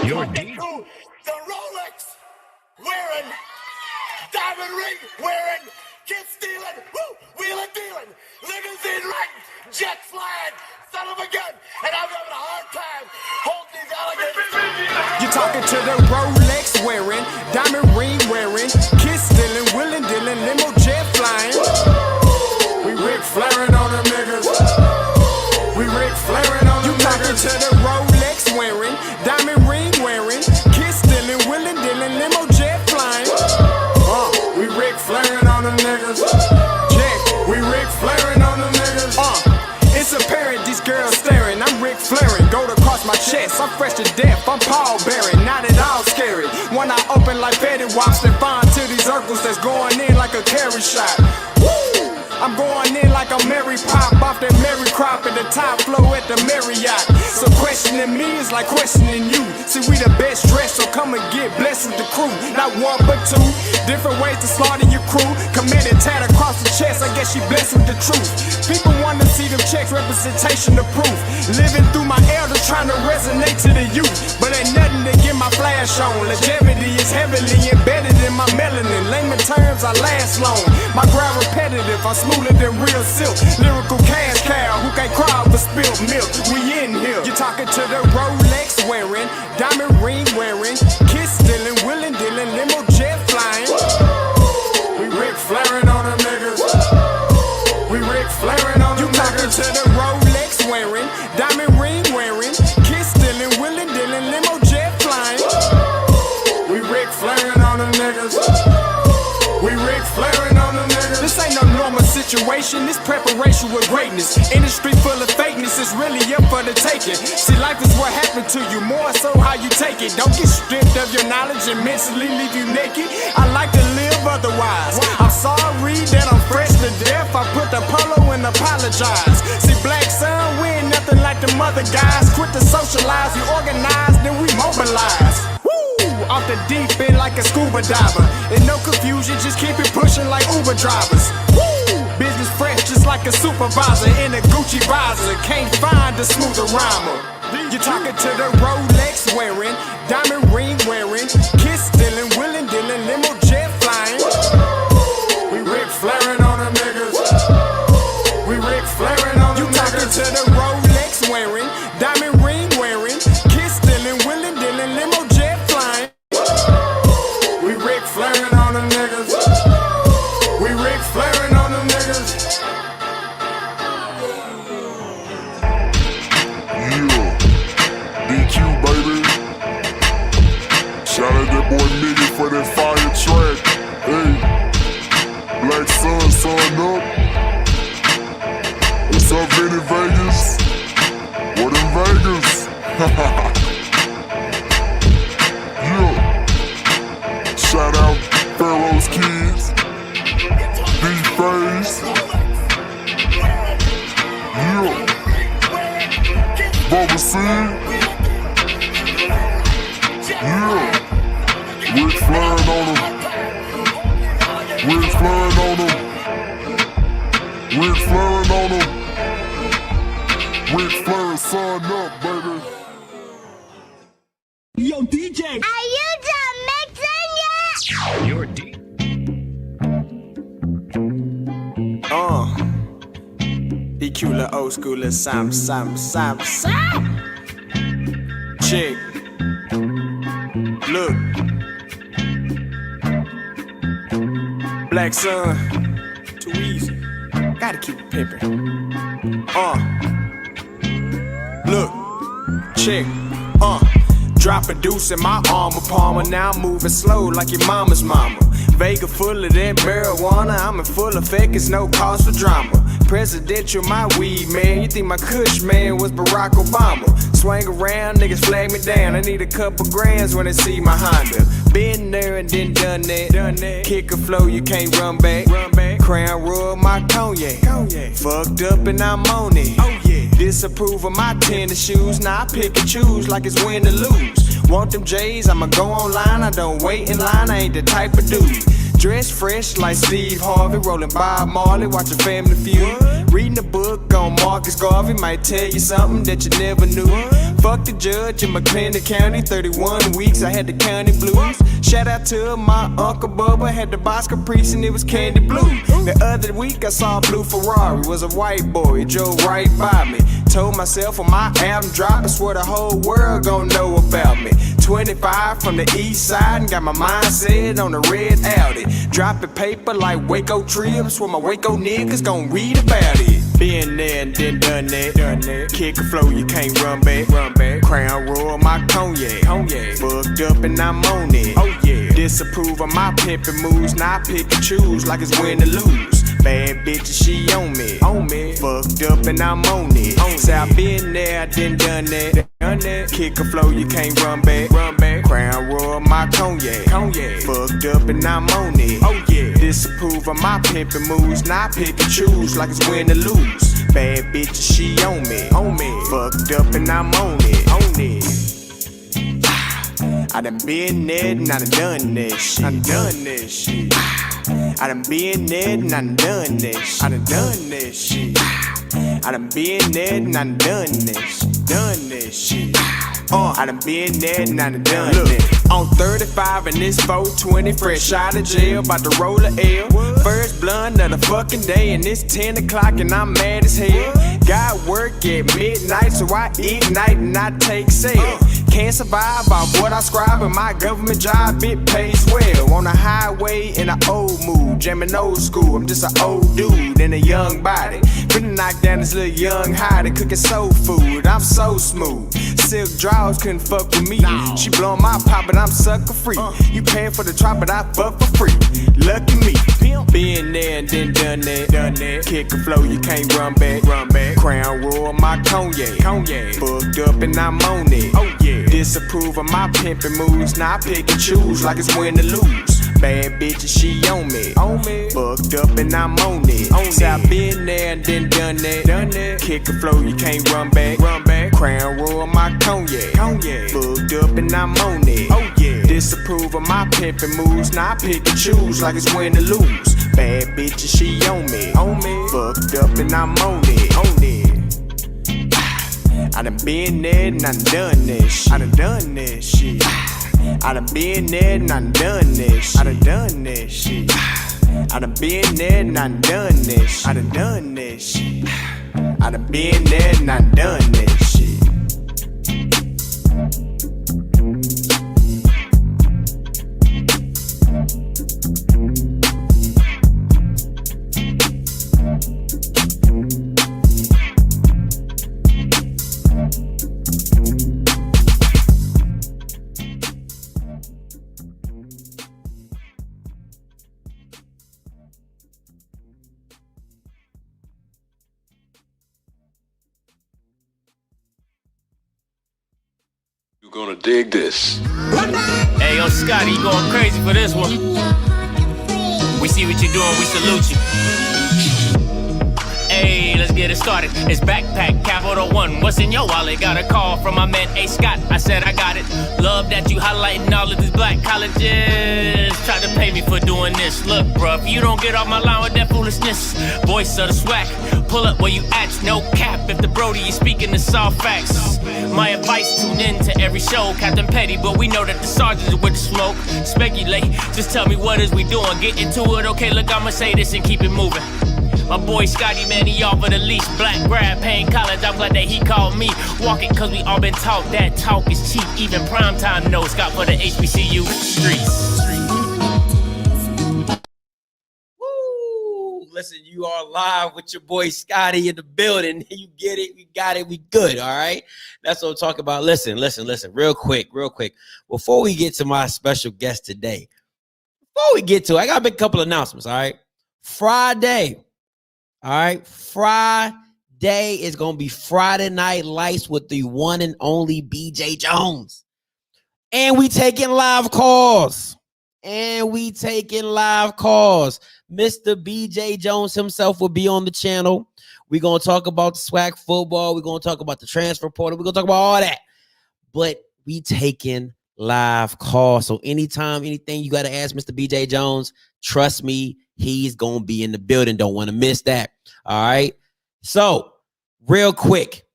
You're deep. The Rolex wearing, diamond ring wearing, kid stealing, wheeling dealing, limousine riding, jet flying, son of a gun, and I'm having a hard time holding these alligators. You're talking to the Rolex wearing, diamond ring wearing, kid stealing, wheeling dealing, limo jet flying. We Ric Flairing on them niggas. We Ric Flairing on them niggas. You talking to the Rolex wearing, diamond ring wearing, kid stealing, wheeling dealing, limo jet flying. We Ric Flairing on them niggas. Jack, we Ric Flairing on them niggas. It's apparent these girls staring. I'm Ric Flairing, gold across my chest. I'm fresh to death, I'm Paul Bearing, not at all scary. When I open like Betty Wops and find to these circles that's going in like a carry shot. Woo! I'm going in like a Mary Pop off that Mary Crop at the top flow at the Marriott. So questioning me is like questioning you. See, we the best dressed, so come and get blessed with the crew. Not one but two, different ways to slaughter your crew. Committed tat across the chest, I guess she blessed with the truth. People want to see them checks, representation of proof. Living through my elders, trying to resonate to the youth. But ain't nothing to get my flash on. Longevity is heavily embedded in my melanin. Layman terms, I last long. My grind repetitive, I'm smoother than real silk. Lyrical cash cow who can't cry over spilled milk. We in here. You're talking to the Rolex wearing, diamond ring wearing, kiss stealing, wheeling dealing, limo jet flying. We Ric Flairing on them niggas. We Ric Flairing on them niggas. You talking to the Rolex wearing, diamond ring wearing, kiss stealing, wheeling dealing, limo jet flying. We Ric Flairing on them niggas. We Ric Flairing on them niggas. This ain't no normal situation, this preparation with greatness. Industry full of fakeness, it's really up for the taking. See, life is what happened to you, more so how you take it. Don't get stripped of your knowledge and mentally leave you naked. I like to live otherwise. I'm sorry that I'm fresh to death. I put the polo and apologize. See, black son, we ain't nothing like the mother guys. Quit to socialize, we organize, then we mobilize. Off the deep end like a scuba diver. And no confusion, just keep it pushing like Uber drivers. Woo! Business fresh just like a supervisor in a Gucci visor. Can't find a smoother rhymer. You're talking to the Rolex wearing, diamond ring wearing, kiss stealing, wheeling dealing, limo jet flying. We Ric Flairing on them niggas. We Ric Flairing on them niggas. You talking to the Rolex wearing, diamond ring wearing, kiss stealing, wheeling dealing, limo jet flying. We Ric Flairing on them niggas. We Ric Flairing on them niggas. Yeah, DQ baby. Shout out that boy Nigga for that fire track. Hey, Black Sun, sun up. What's up, Vinny Vegas? What in Vegas? Yeah. Shout out Pharaoh's Kids, D-Phase, yeah, Bubba C, yeah, Ric Flairing on them, Ric Flairing on them, Ric Flairing on them, Ric Flairing, son up, baby. Yo, DJ! Are you done mixing yet? You're deep. EQ la old school la Sam. Chick. Look. Black Sun. Too easy. Gotta keep it pimpin'. Look. Chick. Drop a deuce in my armor palmer. Now I'm moving slow like your mama's mama. Vega full of that marijuana. I'm in full effect, it's no cause for drama. Presidential, my weed, man. You think my kush, man, was Barack Obama. Swing around, niggas flag me down. I need a couple grands when they see my Honda. Been there and then done that. Kick a flow, you can't run back. Crown Royal, my cognac. Fucked up and I'm on it. Disapprove of my tennis shoes. Now I pick and choose like it's win or lose. Want them J's? I'ma go online. I don't wait in line. I ain't the type of dude. Dress fresh like Steve Harvey, rolling Bob Marley, watching Family Feud. Reading a book on Marcus Garvey might tell you something that you never knew. Fuck the judge in McLennan County, 31 weeks I had the county blues. Shout out to my Uncle Bubba, had the box Caprice and it was candy blue. The other week I saw a blue Ferrari, was a white boy, drove right by me. Told myself when my album drop, I swear the whole world gon' know about me. 25 from the east side and got my mindset on the red Audi. Dropping paper like Waco trips where my Waco niggas gon' read about it. Been there and then done that. Kick a flow, you can't run back. Crown Royal, my cognac. Fucked up and I'm on it. Oh yeah. Disapprove of my pimpin' moves. Now I pick and choose like it's win or lose. Bad bitch, she on me. Fucked up and I'm on it. Say I been there, I done that. Kick a flow, you can't run back. Crown Royal, my cognac. Fucked up and I'm on it. Oh yeah. Disapprove of my pimpin' moves. Now I pick and choose like it's win or lose. Bad bitch, she on me. Fucked up and I'm on it. I done been there and I done that shit. I done been there and I done that shit. I done been there and I done that shit. I done been there and I done that. On 35 and this 420, fresh out of jail, about to roll a L. First blunt of the fucking day and it's 10 o'clock and I'm mad as hell. Got work at midnight, so I ignite and I take sail. Can't survive off what I scribe in my government job, it pays well. On the highway in an old mood, jamming old school. I'm just an old dude in a young body. Finna knock down this little young hottie, cooking soul food. I'm so smooth. Silk draws couldn't fuck with me. She blowing my pop, but I'm sucker free. You paying for the drop, but I fuck for free. Lucky me. Been there and then done that. Kick a flow, you can't run back. Crown Royal, my cognac. Fucked up and I'm on it. Oh yeah. Disapprove of my pimpin' moves. Now I pick and choose like it's win or lose. Bad bitch, she on me. Fucked up and I'm on it. Say I been there and then done that. Kick a flow, you can't run back. Crown Royal, my cognac. Fucked up and I'm on it. Oh yeah. Disapprove of my pimpin' moves. Now I pick and choose like it's win or lose. Bad bitch, she on me. Fucked up and I'm on it. I done been there and I done that shit. I done been there and I done that shit. I done been there and I done that shit. I done been there and I done that shit. You gonna dig this. Hey, yo, Scotty, you going crazy for this one. We see what you're doing, we salute you. Hey, let's get it started. It's backpack, capital one. What's in your wallet? Got a call from my man A. Scott. I said I got it. Love that you highlighting all of these black colleges. Try to pay me for doing this. Look, bruh, if you don't get off my line with that foolishness, voice of the SWAC, pull up where you at, no cap. If the Brody is speaking the soft facts, my advice, tune in to every show. Captain Petty, but we know that the sergeant is with the smoke. Speculate, just tell me what is we doing. Get into it, okay, look, I'ma say this and keep it moving. My boy Scotty, man, he offered the leash. Black grad, paying college, I'm glad that he called me. Walking, cause we all been taught that talk is cheap. Even primetime knows Scott for the HBCU streets. Woo! Listen, you are live with your boy Scotty in the building. You get it, we got it, we good, all right? That's what I'm talking about. Listen, real quick. Before we get to my special guest today, I got to make a couple announcements, all right? Friday is going to be Friday Night Lights with the one and only BJ Jones. And we taking live calls. Mr. BJ Jones himself will be on the channel. We're going to talk about the SWAC football. We're going to talk about the transfer portal. We're going to talk about all that. But we taking live calls. So anytime, anything you got to ask Mr. BJ Jones, trust me, he's going to be in the building. Don't want to miss that. All right. So real quick,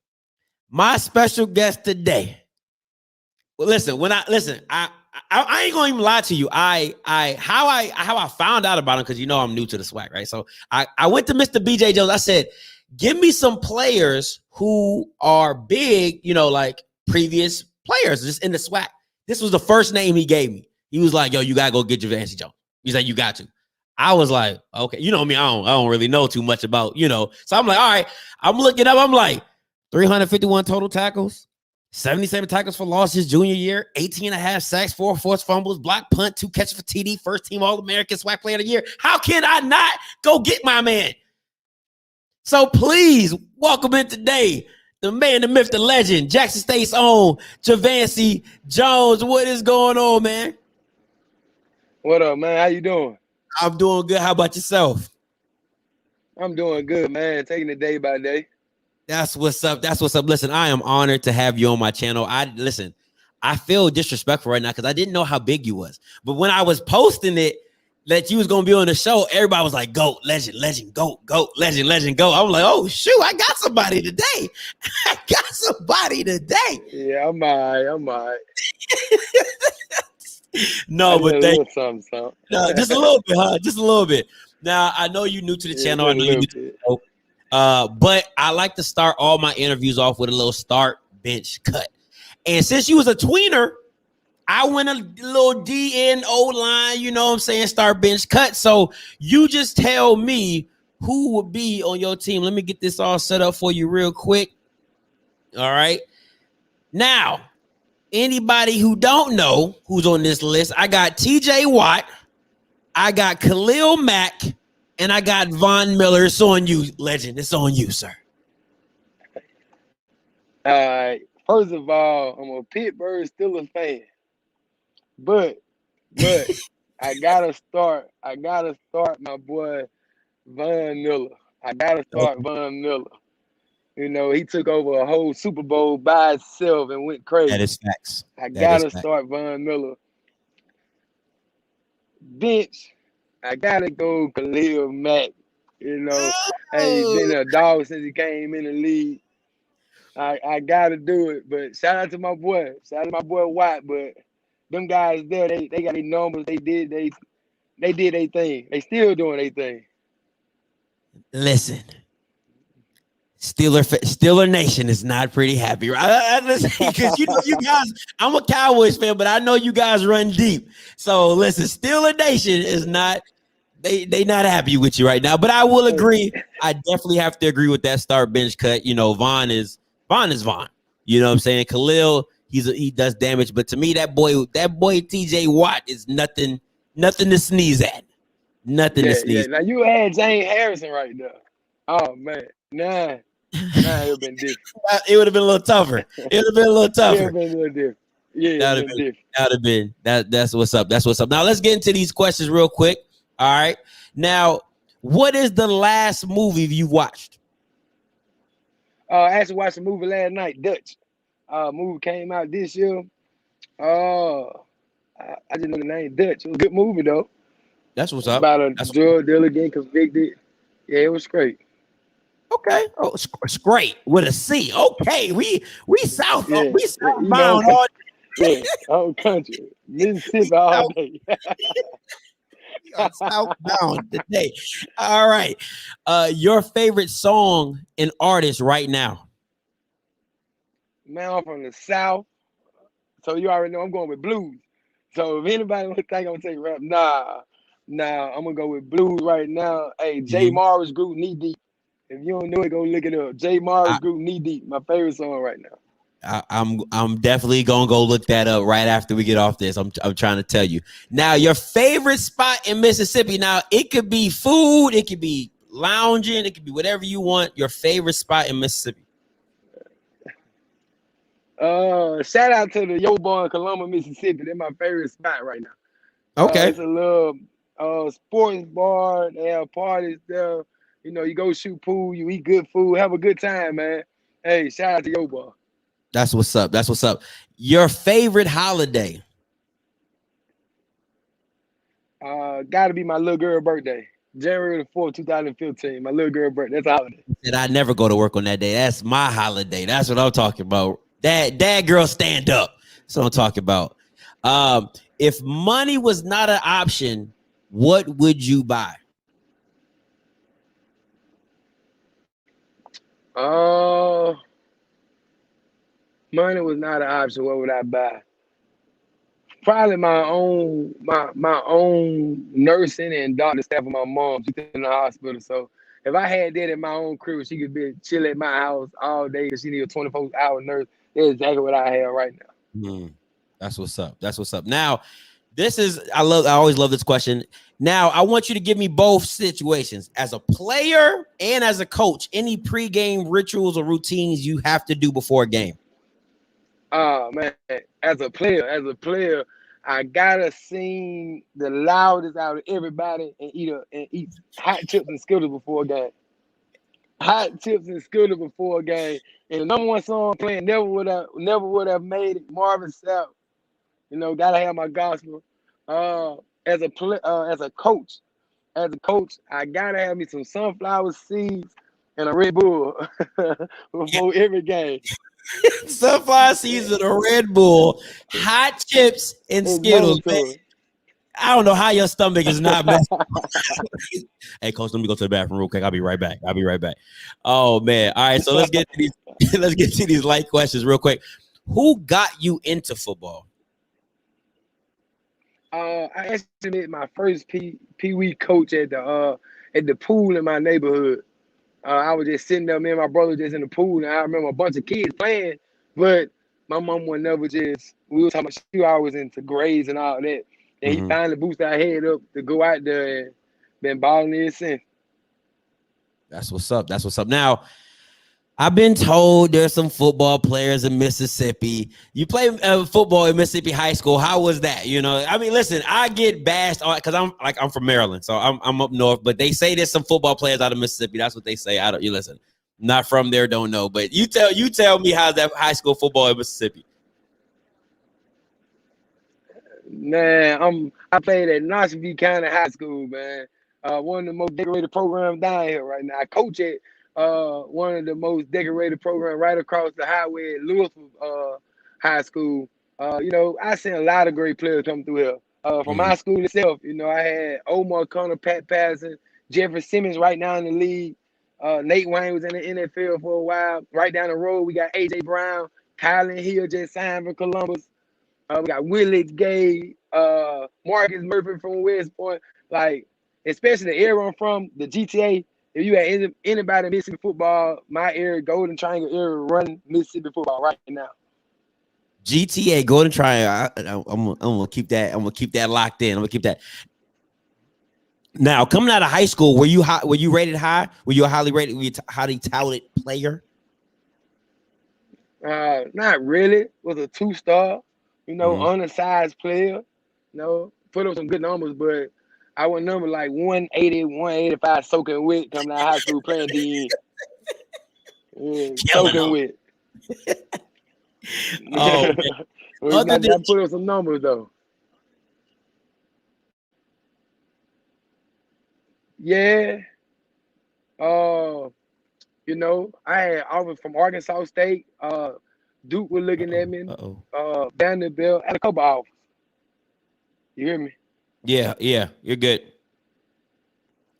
my special guest today. Well, listen, I ain't gonna even lie to you. How I found out about him, because you know I'm new to the SWAC, right? So I went to Mr. BJ Jones. I said, give me some players who are big, you know, like previous players just in the SWAC. This was the first name he gave me. He was like, yo, you gotta go get Javancy Jones. He's like, you got to. I was like, okay, you know me, I don't really know too much about, you know. So I'm like, all right, I'm looking up, I'm like, 351 total tackles, 77 tackles for loss his junior year, 18 and a half sacks, 4 forced fumbles, block punt, 2 catches for TD, first team All-American SWAC Player of the Year. How can I not go get my man? So please welcome in today, the man, the myth, the legend, Jackson State's own Javancy Jones. What is going on, man? What up, man? How you doing? I'm doing good. How about yourself? I'm doing good, man. Taking it day by day. That's what's up. That's what's up. Listen, I am honored to have you on my channel. I feel disrespectful right now because I didn't know how big you was. But when I was posting it that you was gonna be on the show, everybody was like, "Goat, legend, goat, legend, goat." I was like, "Oh shoot, I got somebody today. I got somebody today." Yeah, I'm all right. No, but thank something. no, just a little bit, huh? Just a little bit. Now I know you're new to the channel. I know you're new to the show. But I like to start all my interviews off with a little start bench cut. And since you was a tweener, I went a little DNO line, you know what I'm saying, start bench cut. So you just tell me who would be on your team. Let me get this all set up for you real quick. All right. Now, anybody who don't know who's on this list, I got TJ Watt, I got Khalil Mack, and I got Von Miller. It's on you, legend. It's on you, sir. All right. First of all, I'm a Pittsburgh Steelers fan. But I gotta start my boy Von Miller. Von Miller. You know, he took over a whole Super Bowl by himself and went crazy. That is facts. I gotta start Von Miller. Bench, I gotta go Khalil Mack. You know, he's been a dog since he came in the league. I gotta do it. But shout out to my boy Watt. But them guys there, they got their numbers. They did their thing. They still doing their thing. Listen, Steeler Nation is not pretty happy, right? Because you know, you guys, I'm a Cowboys fan, but I know you guys run deep. So listen, Steeler Nation is not. They not happy with you right now, but I will agree. I definitely have to agree with that start bench cut. You know, Von is Von. You know what I'm saying? Khalil, he does damage, but to me, that boy TJ Watt is nothing to sneeze at. Nothing to sneeze. Yeah. Now you had James Harrison right there. Oh man, nah, it would have been different. It would have been a little tougher. It would have been a little tougher. It would have been a little different. Yeah, that would have been. That's what's up. That's what's up. Now let's get into these questions real quick. All right. Now, what is the last movie you watched? I actually watched a movie last night, Dutch. Movie came out this year. I just know the name Dutch. It was a good movie though. That's what's up. About a drug dealer getting convicted. Yeah, it was great. Okay. Oh, it's great with a C. Okay, we south. Yeah. We southbound all day. Yeah, whole country, Mississippi all day. Southbound today. All right. Your favorite song and artist right now? Man, I'm from the South, so you already know I'm going with blues. So if anybody would think I'm gonna take rap, nah, I'm gonna go with blues right now. Hey, Jay Morris group Knee Deep. If you don't know it, go look it up. Jay Morris group Knee Deep, my favorite song right now. I'm definitely gonna go look that up right after we get off this. I'm trying to tell you. Now, your favorite spot in Mississippi. Now, it could be food, it could be lounging, it could be whatever you want. Your favorite spot in Mississippi. Shout out to the Yo Boy in Columbus, Mississippi. They're my favorite spot right now. Okay. It's a little sports bar. They have parties there. You know, you go shoot pool, you eat good food, have a good time, man. Hey, shout out to your boy. That's what's up. That's what's up. Your favorite holiday? Gotta be my little girl birthday. January the 4th, 2015. My little girl birthday. That's a holiday. And I never go to work on that day. That's my holiday. That's what I'm talking about. Dad, girl, stand up. That's what I'm talking about. If money was not an option, what would you buy? Money was not an option. What would I buy? Probably my own nursing and doctor staff of my mom. She's in the hospital, so if I had that in my own crib, she could be chill at my house all day because she need a 24-hour nurse. That's exactly what I have right now. That's what's up. That's what's up. Now, I always love this question. Now, I want you to give me both situations as a player and as a coach. Any pregame rituals or routines you have to do before a game? Man, as a player, I gotta sing the loudest out of everybody and eat hot chips and Skittles before a game. Hot chips and Skittles before a game. And the number one song playing never would have made it. Marvin Sapp. You know, gotta have my gospel. As a coach, I gotta have me some sunflower seeds and a Red Bull before every game. Sunflower seeds and a Red Bull, hot chips and Skittles. I don't know how your stomach is not messed up. Hey, coach, let me go to the bathroom real quick. I'll be right back. Oh man. All right, so let's get to these light questions real quick. Who got you into football? I actually met my first pee-wee coach at the pool in my neighborhood. I was just sitting there, me and my brother just in the pool, and I remember a bunch of kids playing, but my mom would never we were talking about she always into grades and all that. And he finally boosted our head up to go out there and been balling ever since. That's what's up. That's what's up. Now, I've been told there's some football players in Mississippi. You play football in Mississippi high school. How was that? You know, I mean, listen, I get bashed because I'm from Maryland, so I'm up north. But they say there's some football players out of Mississippi. That's what they say. You listen, not from there, don't know. But you tell me how's that high school football in Mississippi? Man, I played at Knoxville County High School, man. One of the most decorated programs down here right now. I coach at one of the most decorated programs right across the highway at Louisville High School. You know, I seen a lot of great players come through here. From my school itself, you know, I had Omar Connor, Pat Patterson, Jeffrey Simmons right now in the league. Nate Wayne was in the NFL for a while. Right down the road, we got A.J. Brown, Kylan Hill just signed for Columbus. We got Willis Gay, Marcus Murphy from West Point. Like, especially the area I'm from, the GTA. If you had anybody in Mississippi football, my area, Golden Triangle area, run Mississippi football right now. GTA, Golden Triangle. I'm gonna keep that. I'm gonna keep that locked in. I'm gonna keep that. Now, coming out of high school, were you rated high? Were you a highly rated? Were you highly touted player? Not really. Was a 2-star. You know, undersized player. You know, put up some good numbers, but I was number like 180, 185 soaking wet coming out of high school playing DN. Soaking wet. Oh, well, I put up some numbers though. Yeah. You know, I had offers from Arkansas State. Duke was looking at me. Vanderbilt had a couple offers. You hear me? Yeah, you're good.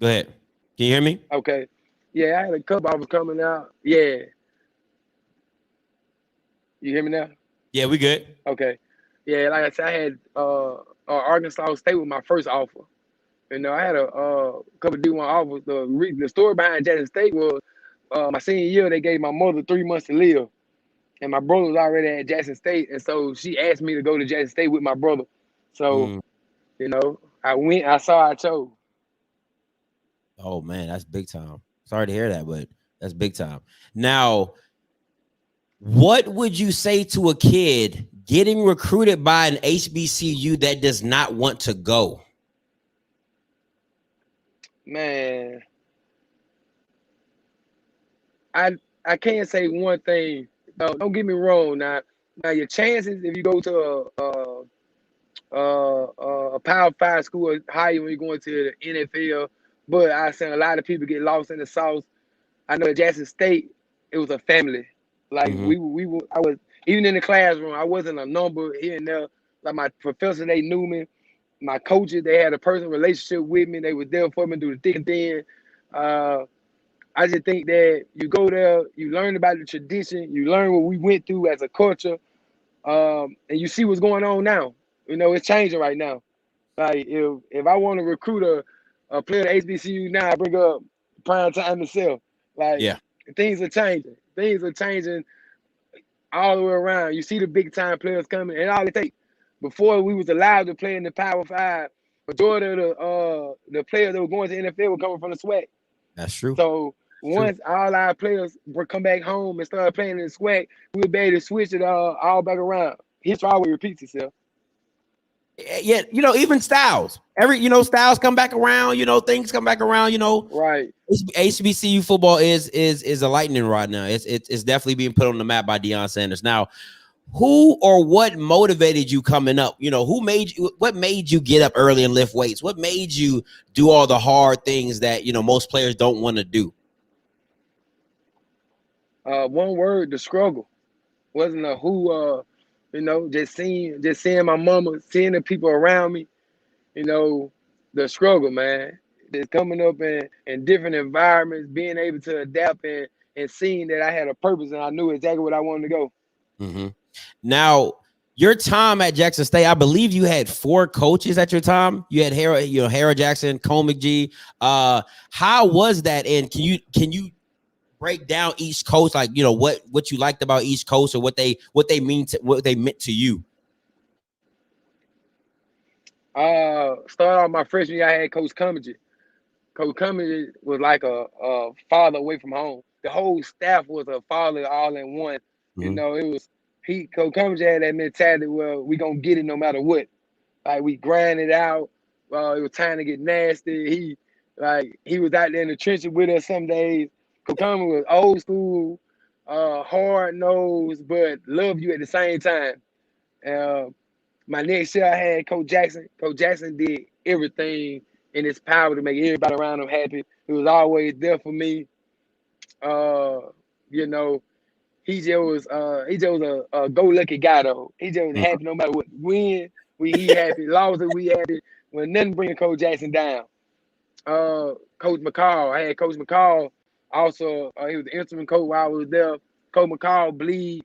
Go ahead. Can you hear me? Okay. Yeah, I had a couple offers coming out. Yeah. You hear me now? Yeah, we good. Okay. Yeah, like I said, I had Arkansas State was my first offer. You know, I had a couple D1 offers. The story behind Jackson State was my senior year, they gave my mother 3 months to live. And my brother was already at Jackson State. And so she asked me to go to Jackson State with my brother. So, you know, I went, I saw, I chose. Oh, man, that's big time. Sorry to hear that, but that's big time. Now, what would you say to a kid getting recruited by an HBCU that does not want to go? Man, I can't say one thing. No, don't get me wrong. Now your chances if you go to a Power 5 school are higher when you're going to the NFL. But I seen a lot of people get lost in the sauce. I know at Jackson State, it was a family. Like I was even in the classroom. I wasn't a number here and there. Like my professors, they knew me. My coaches, they had a personal relationship with me. They were there for me through the thick and thin. I just think that you go there, you learn about the tradition, you learn what we went through as a culture, and you see what's going on now. You know, it's changing right now. Like if I want to recruit a player at HBCU now, I bring up prime time itself. Like Yeah. things are changing. Things are changing all the way around. You see the big time players coming, and all it takes. Before we was allowed to play in the Power 5, majority of the players that were going to the NFL were coming from the SWAC. That's true. So once all our players would come back home and start playing in the SWAC, we would be able to switch it all back around. History always repeats itself. Yeah, even styles. Styles come back around. Things come back around. Right. HBCU football is a lightning rod now. It's definitely being put on the map by Deion Sanders. Now, who or what motivated you coming up? What made you get up early and lift weights? What made you do all the hard things that most players don't want to do? One word: the struggle. Wasn't a who. Just seeing my mama, seeing the people around me. The struggle, man. Just coming up in different environments, being able to adapt and seeing that I had a purpose and I knew exactly what I wanted to go. Mm-hmm. Now, your time at Jackson State, I believe you had 4 coaches at your time. You had Harold Jackson, Cole McGee. How was that? And can you break down each coach, like what you liked about each coach or what they meant to you? Start off my freshman year, I had Coach Cummings. Coach Cummings was like a father away from home. The whole staff was a father all in one. Mm-hmm. It was Coach Cummings had that mentality where we gonna get it no matter what. Like we grind it out. It was time to get nasty. He was out there in the trenches with us some days. Coach Cummings was old school, hard nosed, but loved you at the same time. My next year I had Coach Jackson. Coach Jackson did everything in his power to make everybody around him happy. He was always there for me. He just was a go-lucky guy though. He just was happy no matter what. Win, he happy. Lost, we happy. When nothing bringing Coach Jackson down. Coach McCall. I had Coach McCall. Also, he was the instrument coach while I was there. Coach McCall bleed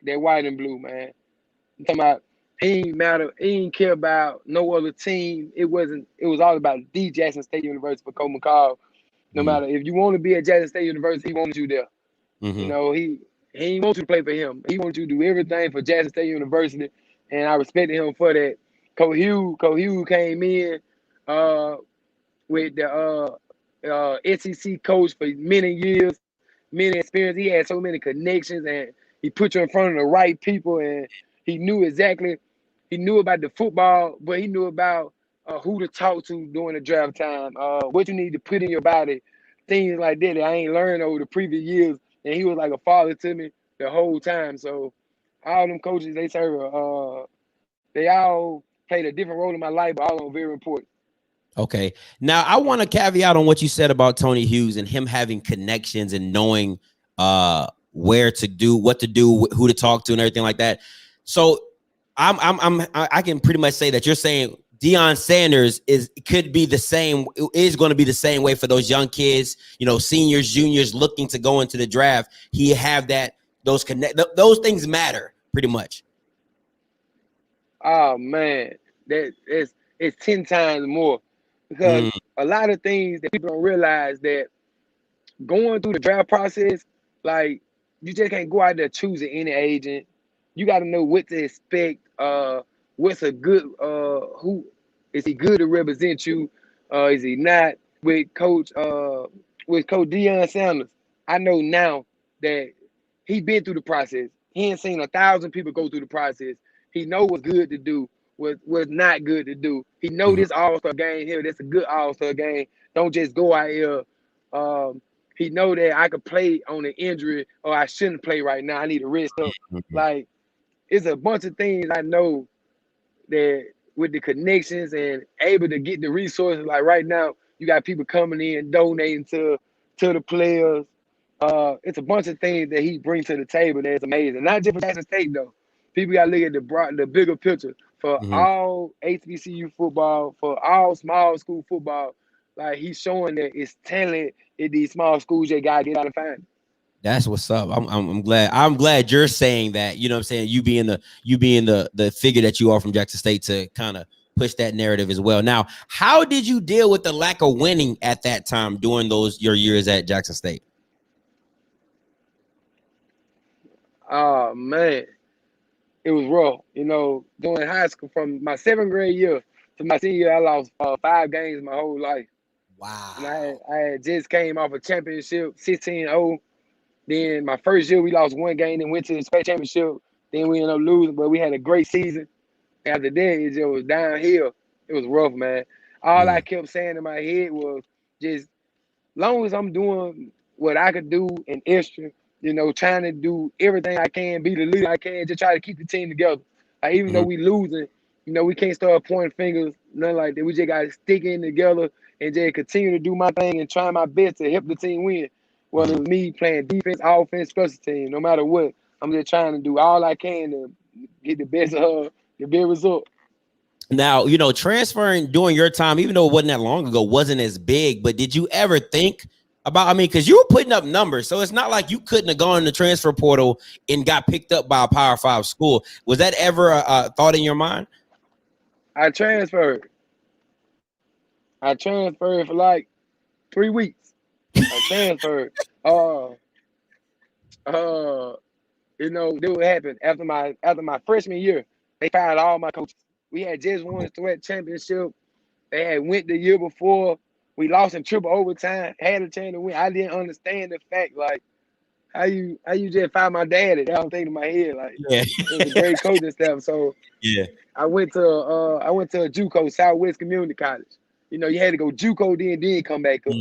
that white and blue, man. I'm talking about he ain't matter. He ain't care about no other team. It was all about the Jackson State University for Coach McCall. No matter if you want to be at Jackson State University, he wanted you there. Mm-hmm. He ain't want you to play for him. He wanted you to do everything for Jackson State University, and I respected him for that. Coach Hugh came in with the SEC coach for many years, many experience. He had so many connections, and he put you in front of the right people, and he knew about the football, but he knew about who to talk to during the draft time, what you need to put in your body, things like that I ain't learned over the previous years. And he was like a father to me the whole time. So all them coaches, they all played a different role in my life, but all of them very important. Okay. Now, I want to caveat on what you said about Tony Hughes and him having connections and knowing where to do, what to do, who to talk to, and everything like that. So I can pretty much say that you're saying Deion Sanders is going to be the same way for those young kids, seniors, juniors looking to go into the draft. He have those those things matter pretty much. Oh man, it's 10 times more because a lot of things that people don't realize that going through the draft process, like you just can't go out there choosing any agent. You got to know what to expect. What's a good who is he good to represent you? Is he not? With Coach Deion Sanders, I know now that he been through the process. He ain't seen 1,000 people go through the process. He know what's good to do, what's not good to do. He know this All-Star game here. That's a good All-Star game. Don't just go out here he know that I could play on an injury or I shouldn't play right now. I need to rest up. Like, it's a bunch of things I know that with the connections and able to get the resources. Like right now, you got people coming in, donating to the players. It's a bunch of things that he brings to the table that's amazing. Not just for Jackson State though. People got to look at the bigger picture for all HBCU football, for all small school football. Like he's showing that it's talent in these small schools. You got to get out and find it. That's what's up. I'm glad. I'm glad you're saying that. You know what I'm saying? You being the figure that you are from Jackson State to kind of push that narrative as well. Now, how did you deal with the lack of winning at that time during your years at Jackson State? Oh man, it was rough. You know, during high school, from my 7th grade year to my senior year, I lost 5 games my whole life. Wow. And I had just came off a championship, 16-0. Then my first year, we lost 1 game and went to the state championship. Then we ended up losing, but we had a great season. After that, it just was downhill. It was rough, man. All I kept saying in my head was just, long as I'm doing what I could do and extra, you know, trying to do everything I can, be the leader I can, just try to keep the team together. Like, even though we losing, you know, we can't start pointing fingers, nothing like that. We just got to stick in together and just continue to do my thing and try my best to help the team win. Whether it's me playing defense, offense, special team, no matter what, I'm just trying to do all I can to get the best result. Now, you know, transferring during your time, even though it wasn't that long ago, wasn't as big, but did you ever think about, I mean, because you were putting up numbers, so it's not like you couldn't have gone in the transfer portal and got picked up by a Power 5 school. Was that ever a thought in your mind? I transferred for like 3 weeks. I transferred. You know, this what happened after my freshman year. They fired all my coaches. We had just won the SWAC championship. They had went the year before. We lost in triple overtime. Had a chance to win. I didn't understand the fact, like, how you just fire my daddy. That I'm thinking in my head, like, it was a great coaching staff. So I went to a JUCO, Southwest Community College. You know, you had to go JUCO then come back up.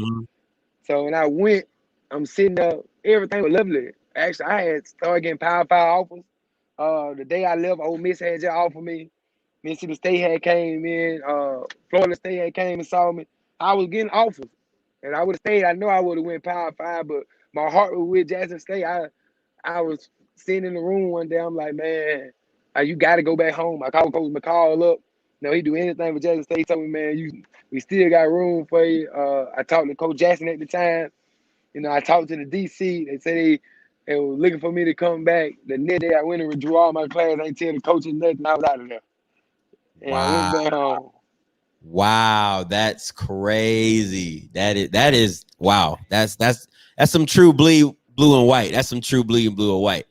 So when I went, I'm sitting there, everything was lovely. Actually, I had started getting Power 5 offers. The day I left, Ole Miss had just offered me. Mississippi State had came in. Florida State had came and saw me. I was getting offers. And I would have stayed. I know I would have went Power 5, but my heart was with Jackson State. I was sitting in the room one day. I'm like, man, you got to go back home. I called Coach McCall up. You know, he do anything for Jackson State. He told me, man, we still got room for you. I talked to Coach Jackson at the time. You know, I talked to the DC. They said they were looking for me to come back. The next day I went and withdrew all my class. I ain't tell the coaches nothing. I was out of there. And I went back home. Wow, that's crazy. That is wow. That's some true blue and white. That's some true blue and white.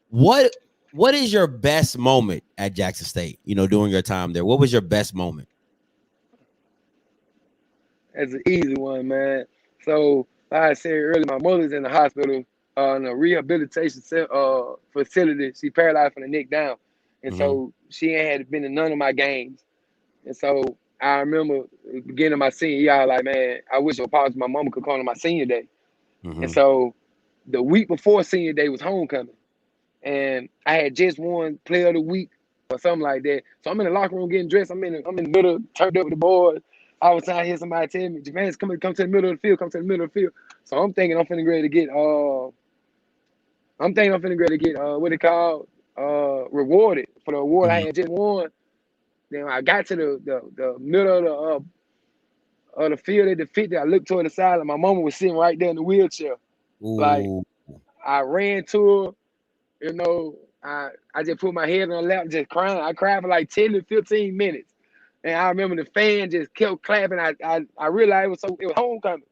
What is your best moment at Jackson State? You know, during your time there, what was your best moment? That's an easy one, man. So, like I said earlier, my mother's in the hospital in a rehabilitation facility. She paralyzed from the neck down. And so she ain't had been in none of my games. And so I remember beginning of my senior year, I was like, man, I wish my mama could come to my senior day. And so the week before senior day was homecoming. And I had just won Player of the Week or something like that. So I'm in the locker room getting dressed. I'm in the middle, turned up with the boys. I was trying to hear somebody tell me, Javancy, come to the middle of the field, come to the middle of the field. So I'm thinking I'm finna ready to get what it called, rewarded for the award I had just won. Then when I got to the middle of the field at the 50, I looked toward the side and my mama was sitting right there in the wheelchair. Ooh. Like, I ran to her, you know, I just put my head on her lap, just crying. I cried for like 10 to 15 minutes. And I remember the fan just kept clapping. I realized it was homecoming.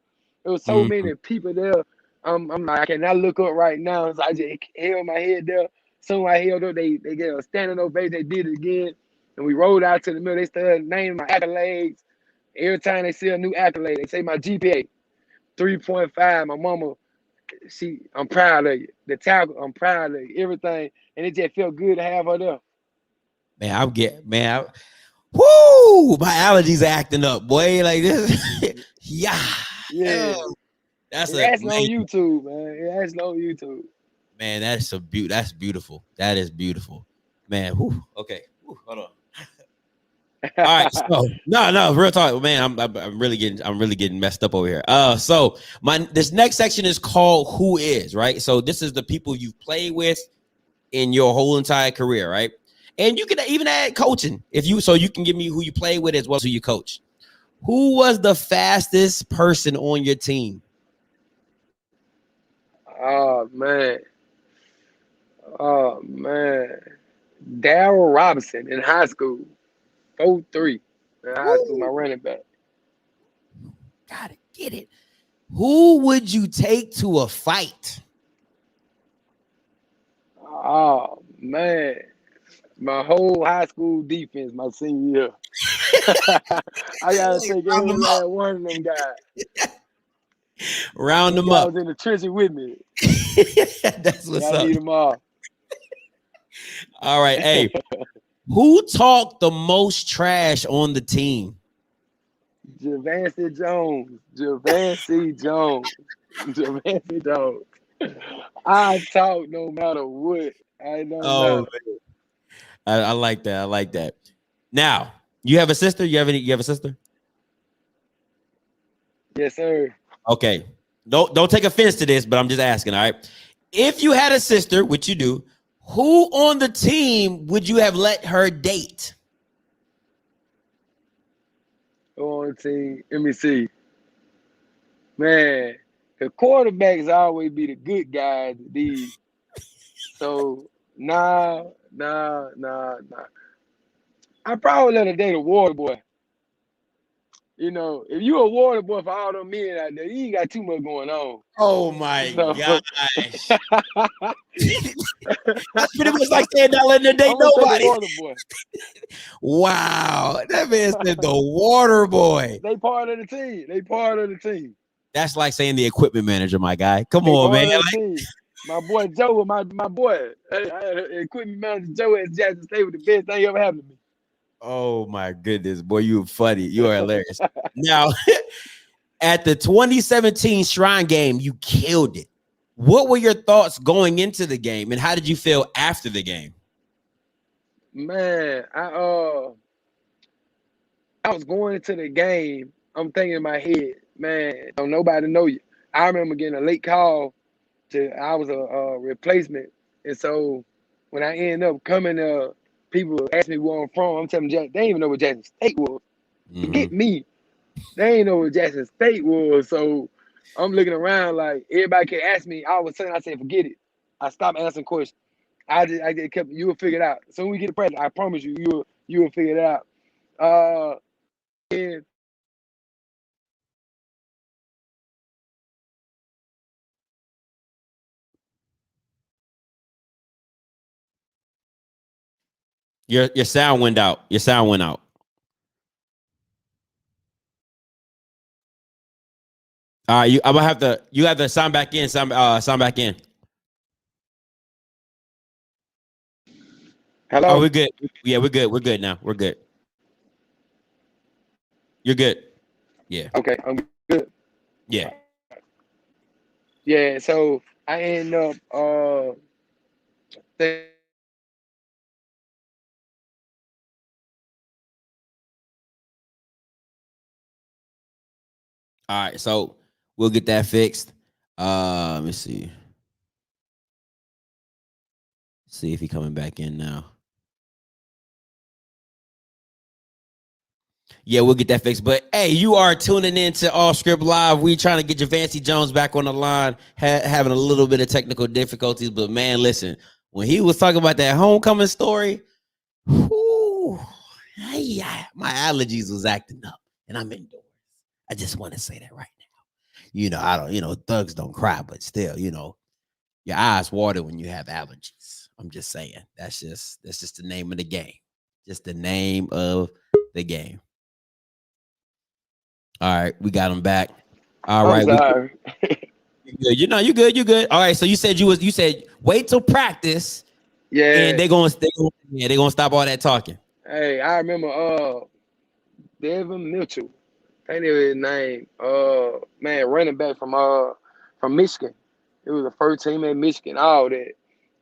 There was so many people there. I'm like, I cannot look up right now. So I just held my head there. Soon I held up, they get a standing ovation. They did it again. And we rolled out to the middle. They started naming my accolades. Every time they see a new accolade, they say my GPA, 3.5. My mama, I'm proud of you. The tackle, I'm proud of you. Everything. And it just felt good to have her there. Whoo! My allergies are acting up, boy. Like this. Yeah. That's That's on YouTube, man. That's on YouTube. man. That's That's beautiful. That is beautiful, man. Whew. Okay, whew. Hold on. All right, so no, real talk, man. I'm really getting messed up over here. So this next section is called "Who Is," right? So this is the people you've played with in your whole entire career, right? And you can even add coaching if you so you can give me who you play with as well as who you coach. Who was the fastest person on your team? Oh man. Oh man. Darryl Robinson in high school. 4'3" in high school, my running back. Gotta get it. Who would you take to a fight? Oh man. My whole high school defense, my senior year. I gotta take every last one of them guys. Round them I up. was in the trenches with me. That's what's I up. need them all. All right, hey. Who talked the most trash on the team? Javancy Jones. Javancy Jones. Javancy Jones. I talk no matter what. I don't know. I like that. I like that. Now, you have a sister? You have a sister? Yes, sir. Okay. Don't take offense to this, but I'm just asking, all right? If you had a sister, which you do, who on the team would you have let her date? On the team. Let me see. Man, the quarterbacks always be the good guys. These. So, nah. I probably let her date a water boy. You know, if you a water boy for all them men out there, you ain't got too much going on. Oh my So, gosh. That's pretty much like saying not letting her date I'm gonna take nobody. a water boy. Wow. That man said the water boy. They part of the team. They part of the team. That's like saying the equipment manager, my guy. Come They on, part man. of the team. My boy Joe, my boy. Equipment manager Joe at Jackson State was the best thing ever happened to me. Oh my goodness, boy, you funny. You are hilarious. Now, at the 2017 Shrine game, you killed it. What were your thoughts going into the game, and how did you feel after the game? Man, I was going into the game. I'm thinking in my head, man, don't nobody know you. I remember getting a late call I was a replacement, and so when I ended up coming, people asked me where I'm from. I'm telling them they didn't even know what Jackson State was. Forget me. They ain't know what Jackson State was. So I'm looking around like everybody can ask me. All of a sudden I said, forget it. I stopped answering questions. I just kept, you will figure it out. So when we get to practice, I promise you, you will figure it out. And Your sound went out. Your sound went out. All right, I'm gonna have to. You have to sound back in. Sound back in. hello. Oh, we're good. Yeah, we're good. We're good now. We're good. You're good. Yeah. Okay, I'm good. Yeah. Yeah, so I end up All right, so we'll get that fixed. Let me see. See if he's coming back in now. Yeah, we'll get that fixed. But hey, you are tuning in to Off Script Live. We trying to get Javancy Jones back on the line, having a little bit of technical difficulties. But man, listen, when he was talking about that homecoming story, whoo, my allergies was acting up, and I'm indoors. I just want to say that right now. You know, I don't. You know, thugs don't cry, but still, you know, your eyes water when you have allergies. I'm just saying. That's just the name of the game. Just the name of the game. All right, we got him back. All right, you good. You good. All right, so you said you said wait till practice. Yeah. And they're gonna stop all that talking. Hey, I remember Devin Mitchell. I think that was his name. Man, running back from from Michigan. It was the first team in Michigan, all that.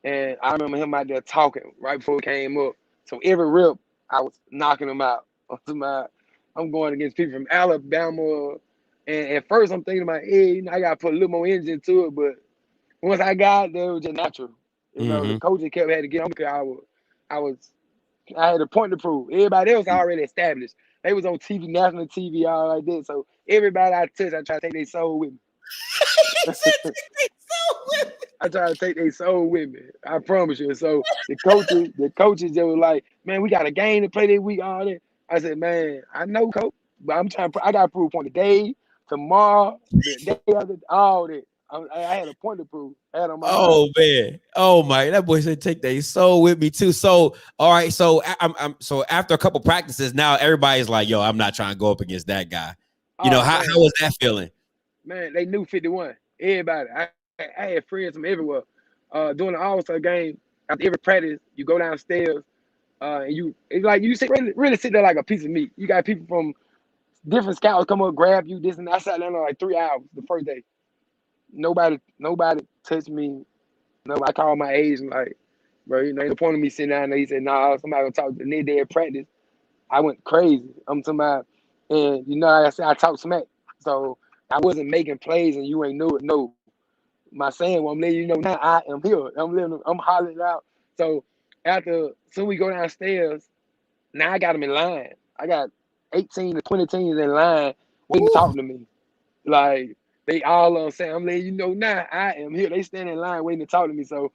And I remember him out there talking right before he came up. So every rep, I was knocking him out. I'm going against people from Alabama. And at first, I'm thinking about, hey, I got to put a little more energy into it. But once I got there, it was just natural. The coaches kept had to get on because I had a point to prove. Everybody else already established. They was on TV, national TV, all like that. So everybody I touched, I try to take their soul with me. I try to take their soul with me. I promise you. So the coaches they were like, man, we got a game to play this week, all that. I said, man, I know, coach, but I got to prove on today, tomorrow, the day after, all that. I had a point to prove. I had on my mind. Man. Oh my, that boy said take their soul with me too. So all right, so so after a couple practices, now everybody's like, yo, I'm not trying to go up against that guy. How was that feeling? Man, they knew 51. Everybody. I had friends from everywhere. During the All-Star game, after every practice, you go downstairs, and it's like you sit really sit there like a piece of meat. You got people from different scouts come up, grab you, this and that. I sat down like 3 hours the first day. Nobody touched me. I called my agent like, bro, ain't the point of me sitting down there. He said, nah, somebody gonna talk the next day at practice. I went crazy. I'm talking about, and like I said, I talk smack. So I wasn't making plays and you ain't knew it. No. My saying, well, I'm letting you know now I am here. I'm hollering out. So soon we go downstairs, now I got them in line. I got 18 to 20 teams in line waiting to talk to me. Like, they all saying, I'm letting you know now I am here. They stand in line waiting to talk to me. So,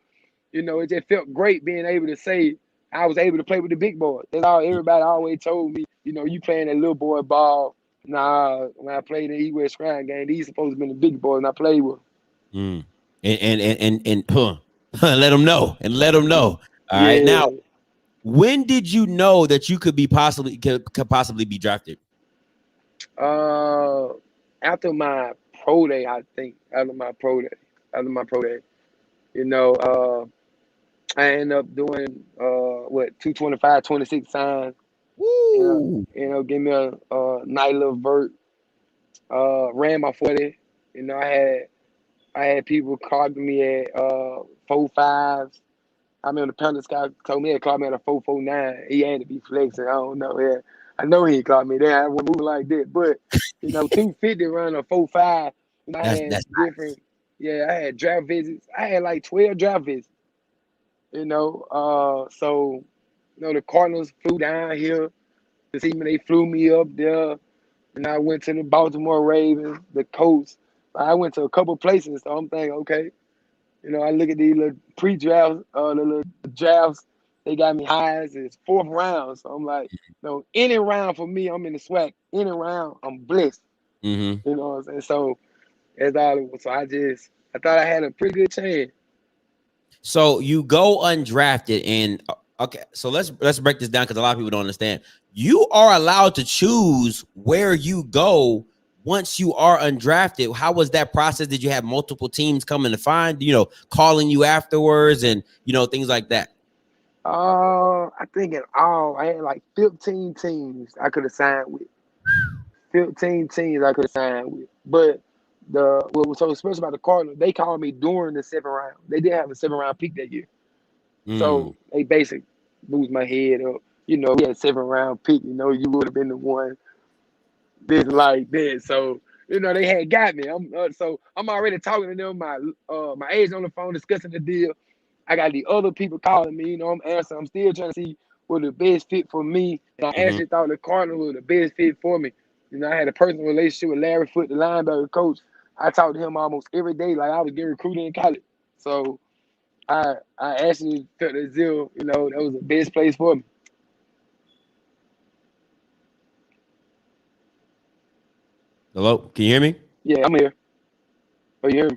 it just felt great being able to say I was able to play with the big boys. That's all everybody always told me, you playing that little boy ball. Nah, when I played in the East West Shrine game, these supposed to be the big boys and I played with. And let them know. All right. Now, when did you know that you could possibly be drafted? After my pro day, I think. After my pro day. I ended up doing 225, 26 signs. Woo! Give me a nice little vert. Ran my 40. I had people clock me at 4.5s. I remember the Panther guy told me he clocked me at a 4.49. He had to be flexing. I don't know. Yeah, I know he clocked me there. I wasn't moving like that. But 250 running a 4.5. I had different. Nice. Yeah, I had draft visits. I had like 12 draft visits. So the Cardinals flew down here to see me. They flew me up there, and I went to the Baltimore Ravens, the Colts. I went to a couple places, so I'm thinking, okay, I look at these little pre-drafts, the little drafts, they got me high as it's 4th round. So I'm like, any round for me, I'm in the SWAC. Any round, I'm blessed. You know what I'm saying? So that's all it was. So I thought I had a pretty good chance. So you go undrafted, and okay, so let's break this down because a lot of people don't understand. You are allowed to choose where you go once you are undrafted. How was that process? Did you have multiple teams coming to find, calling you afterwards and, things like that? I think in all, I had like 15 teams I could have signed with. 15 teams I could have signed with. But what was so special about the Cardinals, they called me during the 7th round. They didn't have a 7th round pick that year. So they basically moved my head up. We had a 7th round pick, you would have been the one. This like that, so they had got me. I'm already talking to them. My agent on the phone discussing the deal. I got the other people calling me. I'm answering. I'm still trying to see what the best fit for me. And I actually thought the Cardinals were the best fit for me. I had a personal relationship with Larry Foote, the linebacker coach. I talked to him almost every day, like I was getting recruited in college. So I actually felt as though that was the best place for me. Hello, can you hear me? Yeah, I'm here. Oh, you hear me?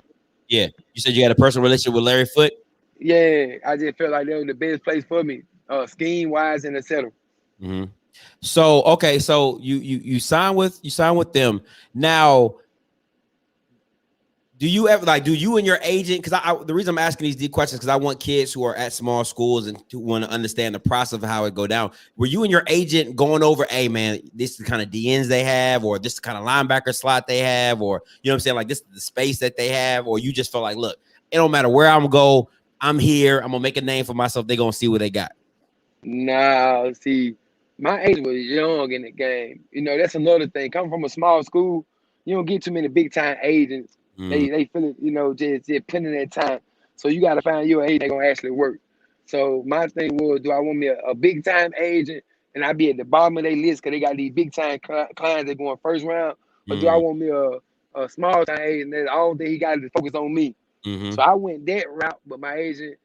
Yeah, you said you had a personal relationship with Larry Foote. Yeah, I just felt like that was the best place for me, scheme wise and etc. So okay, so you sign with them now. Do you ever do you and your agent? Because the reason I'm asking these deep questions because I want kids who are at small schools and to want to understand the process of how it go down. Were you and your agent going over, hey man, this is the kind of DNs they have, or this is the kind of linebacker slot they have, or you know what I'm saying, like this is the space that they have, or you just felt like, look, it don't matter where I'm go, I'm here, I'm gonna make a name for myself. They're gonna see what they got. Nah, see, my agent was young in the game. You know, that's another thing. Coming from a small school, you don't get too many big time agents. They feel it, you know, just putting in that time. So you got to find your agent that gonna actually work. So my thing was, do I want me a big time agent and I be at the bottom of their list because they got these big time clients that going first round, or do I want me a small time agent that all day he got to focus on me? So I went that route, but my agent,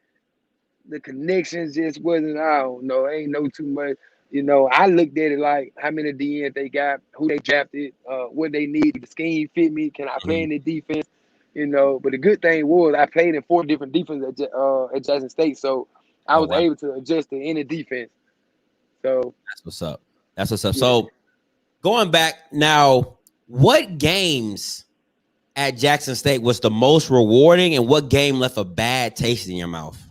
the connections just wasn't, I don't know, I ain't know too much. You know, I looked at it like how many DNs they got, who they drafted, what they need, the scheme fit me, can I play in the defense? You know, but the good thing was I played in 4 different defenses at Jackson State, so I was able to adjust to any defense. So that's what's up. That's what's up. Yeah. So going back now, what games at Jackson State was the most rewarding, and what game left a bad taste in your mouth?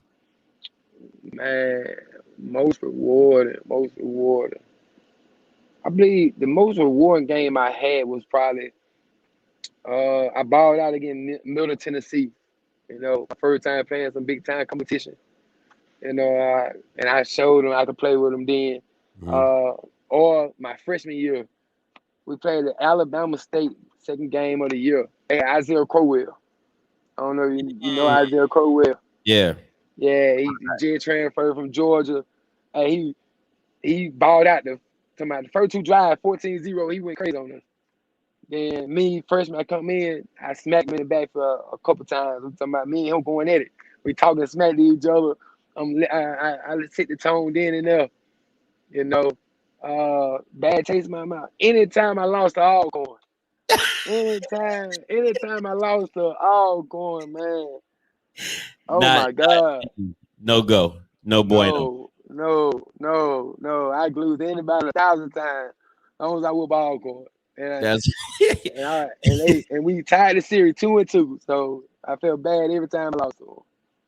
Man, most rewarding. I believe the most rewarding game I had was probably I balled out against Middle Tennessee. You know, my first time playing some big time competition. You know, and I showed them I could play with them then. Or my freshman year, we played at Alabama State, second game of the year. Hey, Isaiah Crowell. I don't know if you know Isaiah Crowell. Yeah. Yeah, he just transferred from Georgia. He balled out the first 2 drives, 14-0. He went crazy on us. Then me, freshman, I come in, I smacked him in the back for a couple times. I'm talking about me and him going at it. We talking smack to each other. I set the tone then and there. You know, bad taste in my mouth. Anytime I lost to Alcorn. Anytime I lost to Alcorn, man. Oh my God. No go. No bueno. No. I glued to anybody 1,000 times. As long as I whoop Alcorn. And we tied the series 2-2. So I felt bad every time I lost to them.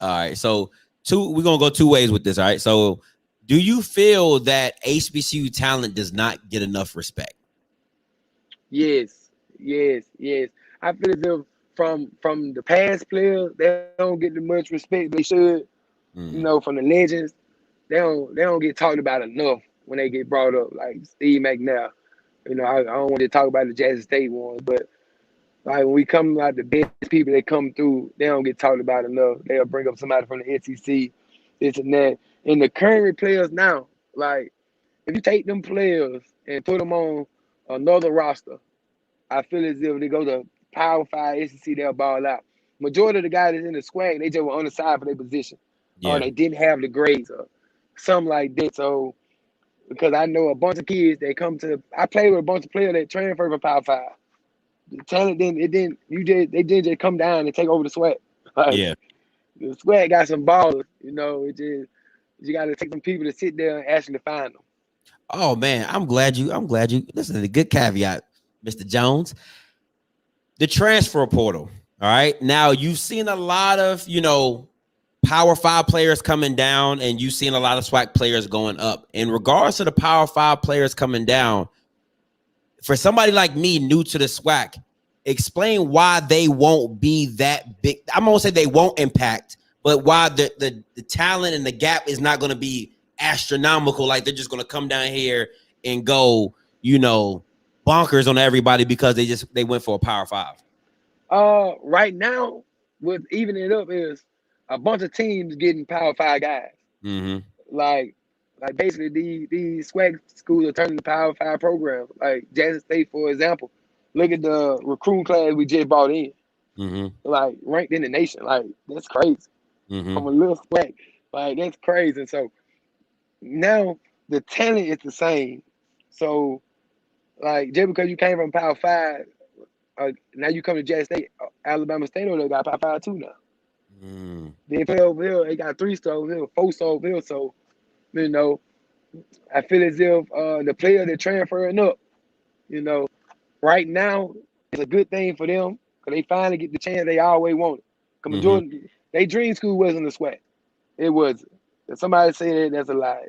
All right. So we're gonna go 2 ways with this. All right. So do you feel that HBCU talent does not get enough respect? Yes. I feel as if from the past players, they don't get the much respect they should. You know, from the legends, they don't get talked about enough when they get brought up, like Steve McNair. You know, I don't want to talk about the Jackson State ones, but like when we come out, the best people that come through, they don't get talked about enough. They'll bring up somebody from the SEC, this and that. And the current players now, like if you take them players and put them on another roster, I feel as if they go to Power 5 SEC, they'll ball out. Majority of the guys that's in the SWAC, they just were on the side for their position. Or they didn't have the grades or something like that. So, because I know a bunch of kids that I played with a bunch of players that transferred from Power 5. The talent they didn't just come down and take over the SWAC. Like, the SWAC got some ballers, you know. You got to take some people to sit there and actually find them. Oh man, I'm glad you. Listen, a good caveat, Mr. Jones. The transfer portal. All right. Now you've seen a lot of, you know, Power 5 players coming down, and you've seen a lot of SWAC players going up. In regards to the Power 5 players coming down, for somebody like me new to the SWAC, explain why they won't be that big. I'm gonna say they won't impact, but why the talent and the gap is not gonna be astronomical. Like they're just gonna come down here and go, you know, bonkers on everybody because they went for a Power 5. Right now, with evening it up is a bunch of teams getting Power 5 guys. Like basically these SWAC schools are turning to Power 5 programs. Like Jackson State, for example. Look at the recruiting class we just brought in. Like ranked in the nation. Like that's crazy. From a little SWAC. Like that's crazy. And so now the talent is the same. So like just because you came from Power 5, now you come to Jackson State, Alabama State over there got Power 5 too now. They play over here, they got 3-star over here, 4-star over here. So, you know, I feel as if the player they're transferring up, you know, right now it's a good thing for them because they finally get the chance they always wanted. Because majority, they dream school wasn't a SWAC. It wasn't. If somebody say that, that's a lie.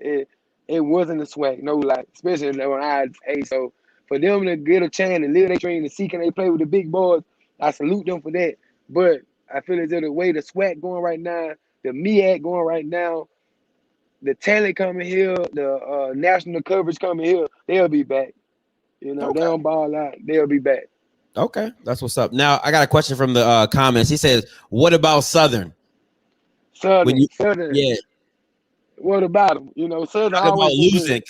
It wasn't a SWAC, no lie, especially when I had age. So for them to get a chance to live their dream and see can they play with the big boys, I salute them for that. But I feel as though the way the SWAC going right now, the MEAC going right now, the talent coming here, the national coverage coming here, they'll be back. You know, they don't ball out, they'll be back. Okay, that's what's up. Now I got a question from the comments. He says, "What about Southern?" Southern. Yeah, What about them? You know, Southern talking about always been losing good.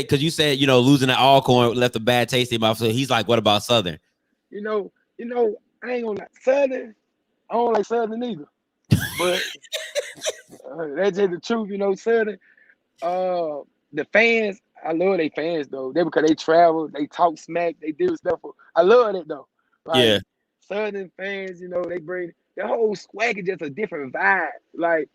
because you said losing at Alcorn left a bad taste in my mouth. So he's like, "What about Southern?" You know, I ain't gonna lie. Southern, I don't like Southern either. But that's just the truth, you know. Southern, the fans, I love they fans though. They because they travel, they talk smack, they do stuff. I love that though. Like Yeah. Southern fans, you know, they bring the whole swag is just a different vibe. Like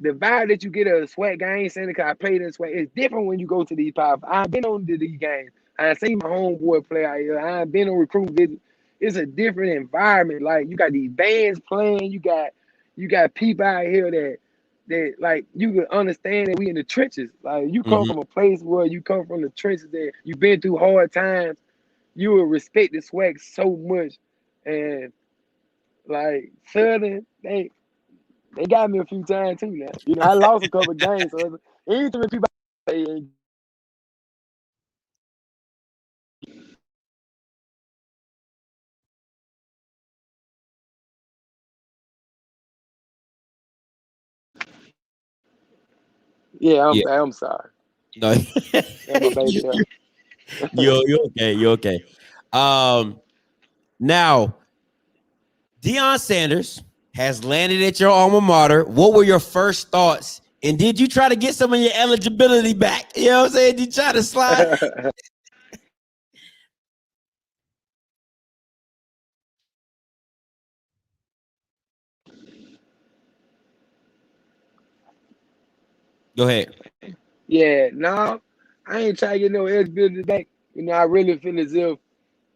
the vibe that you get at a SWAC game, I ain't saying because I played in SWAC, it's different when you go to these pop. I've been on to these games. I've seen my homeboy play out here. I've been on recruit visit. It's a different environment. Like you got these bands playing, you got people out here that like you can understand that we in the trenches. Like you come from a place where you come from the trenches that you've been through hard times, you will respect the SWAC so much. And like Southern, they got me a few times too now. You know, I lost a couple of games. So anytime people say, yeah, I'm sorry. No, Yeah, my baby. you're okay. You're okay. Now Deion Sanders has landed at your alma mater. What were your first thoughts? And did you try to get some of your eligibility back? You know what I'm saying? Did you try to slide? Go ahead. Yeah, no, I ain't trying to get no eligibility back. You know, I really feel as if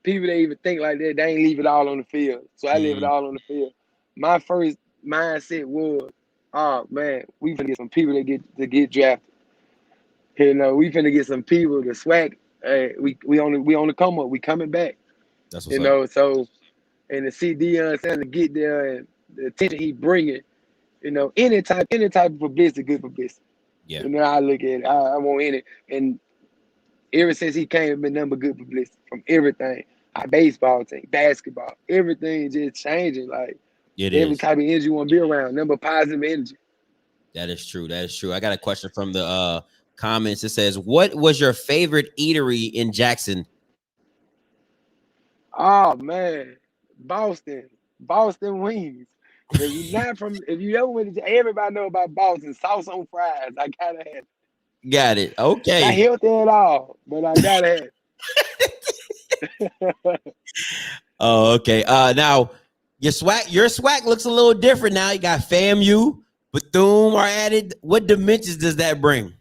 people that even think like that, they ain't leave it all on the field. So I leave it all on the field. My first mindset was, oh man, we finna get some people that get drafted. You know, we finna get some people to SWAC. Hey, we on the come up. We coming back. That's what's You up. know, so and to see Deion Sanders get there and the attention he bringing, you know, any type of publicity, good publicity. Yeah. You know, I look at it. I want in it. And ever since he came, been nothing but good publicity from everything. Our baseball team, basketball, everything just changing. Like It every is. type of energy you want to be around, number of positive energy. That is true. That is true. I got a question from the comments. It says, "What was your favorite eatery in Jackson?" Oh man, Boston wings. If you ever went to, everybody know about Boston sauce on fries. I gotta have it. Got it. Not Okay. healthy at all, but I gotta have it. Oh, okay. Now your SWAC looks a little different now. You got FAMU, Bethune are added. What dimensions does that bring?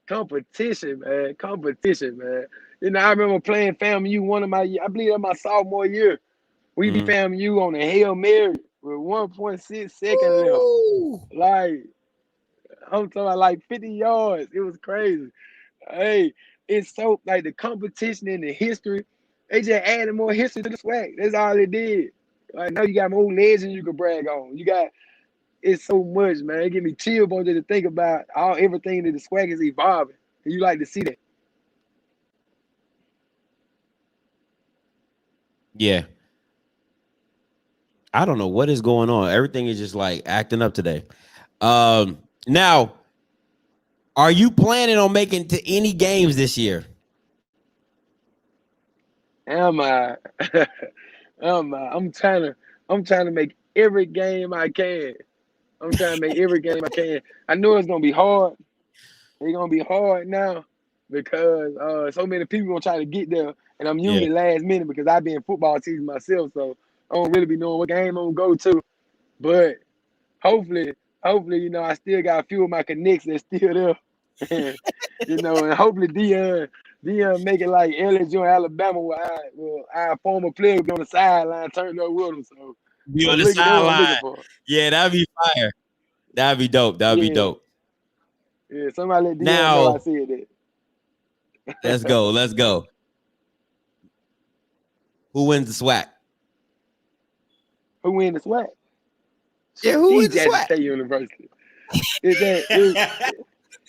Competition, man. You know, I remember playing FAMU I believe that my sophomore year. We beat FAMU on a Hail Mary with 1.6 seconds left. Like, I'm talking about like 50 yards. It was crazy. Hey, it's so like the competition and the history, they just added more history to the SWAC. That's all it did. Like now you got more legends you can brag on. It's so much, man. It give me chill bones to think about everything that the SWAC is evolving. And you like to see that. Yeah. I don't know what is going on. Everything is just like acting up today. Now, are you planning on making to any games this year? Am I? I'm trying to make every game I can. I'm trying to make every game I can. I know it's gonna be hard. It's gonna be hard now because so many people gonna try to get there, and I'm Yeah. usually last minute because I've been football season myself, so I don't really be knowing what game I'm gonna go to. But hopefully, you know, I still got a few of my connects that's still there. You know, and hopefully Dion make it like LSU and Alabama where our former player would be on the sideline turned up with him. So Be on the look at that what I'm looking sideline. for. Yeah, that'd be fire. That'd be dope. That'd be Yeah. dope. Yeah, somebody let Dion know I Now, said that. let's go. Let's go. Who wins the SWAC? Who win the SWAC? Yeah, who wins the Jackson SWAC? State University.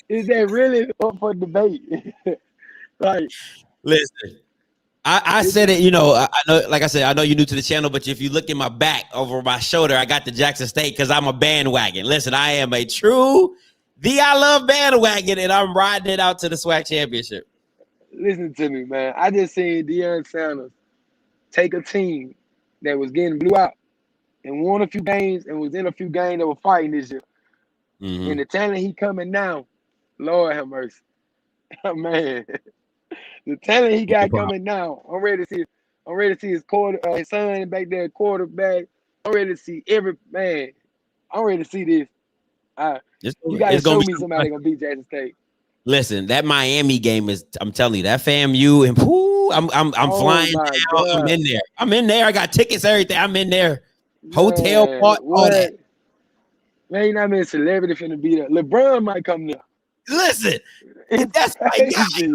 Is that really up for debate? Like, Listen, I said it, you know, I know, like I said, I know you're new to the channel, but if you look in my back over my shoulder, I got the Jackson State because I'm a bandwagon. Listen, I am a true I love bandwagon, and I'm riding it out to the SWAC championship. listen to me, man. I just seen Deion Sanders take a team that was getting blew out and won a few games and was in a few games that were fighting this year. Mm-hmm. And the talent he coming now, Lord have mercy. Man, the talent he got coming now, I'm ready to see. I'm ready to see his son back there, quarterback. I'm ready to see every man. I'm ready to see this. You got to show me somebody gonna beat Jackson State. Listen, that Miami game is, I'm telling you, that FAMU and whoo, I'm flying down. God. I'm in there. I got tickets, everything. I'm in there. Hotel, Man, all that. Man, you not many celebrity finna be there. LeBron might come there. Listen, that's my guy.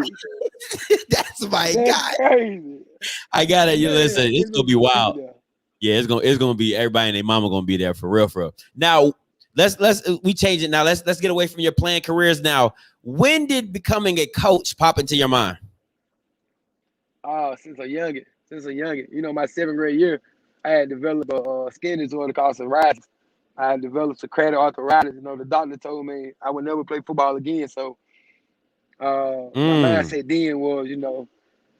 That's my guy. Crazy. I got it. You listen, it's gonna be wild. There. Yeah, it's gonna be everybody and their mama gonna be there for real, for real. Now, we change it now. Let's get away from your playing careers now. When did becoming a coach pop into your mind? Since a youngin. You know, my 7th grade year, I had developed a skin disorder called psoriasis. I had developed sacrotic arthritis. You know, the doctor told me I would never play football again. So my mindset then was, you know,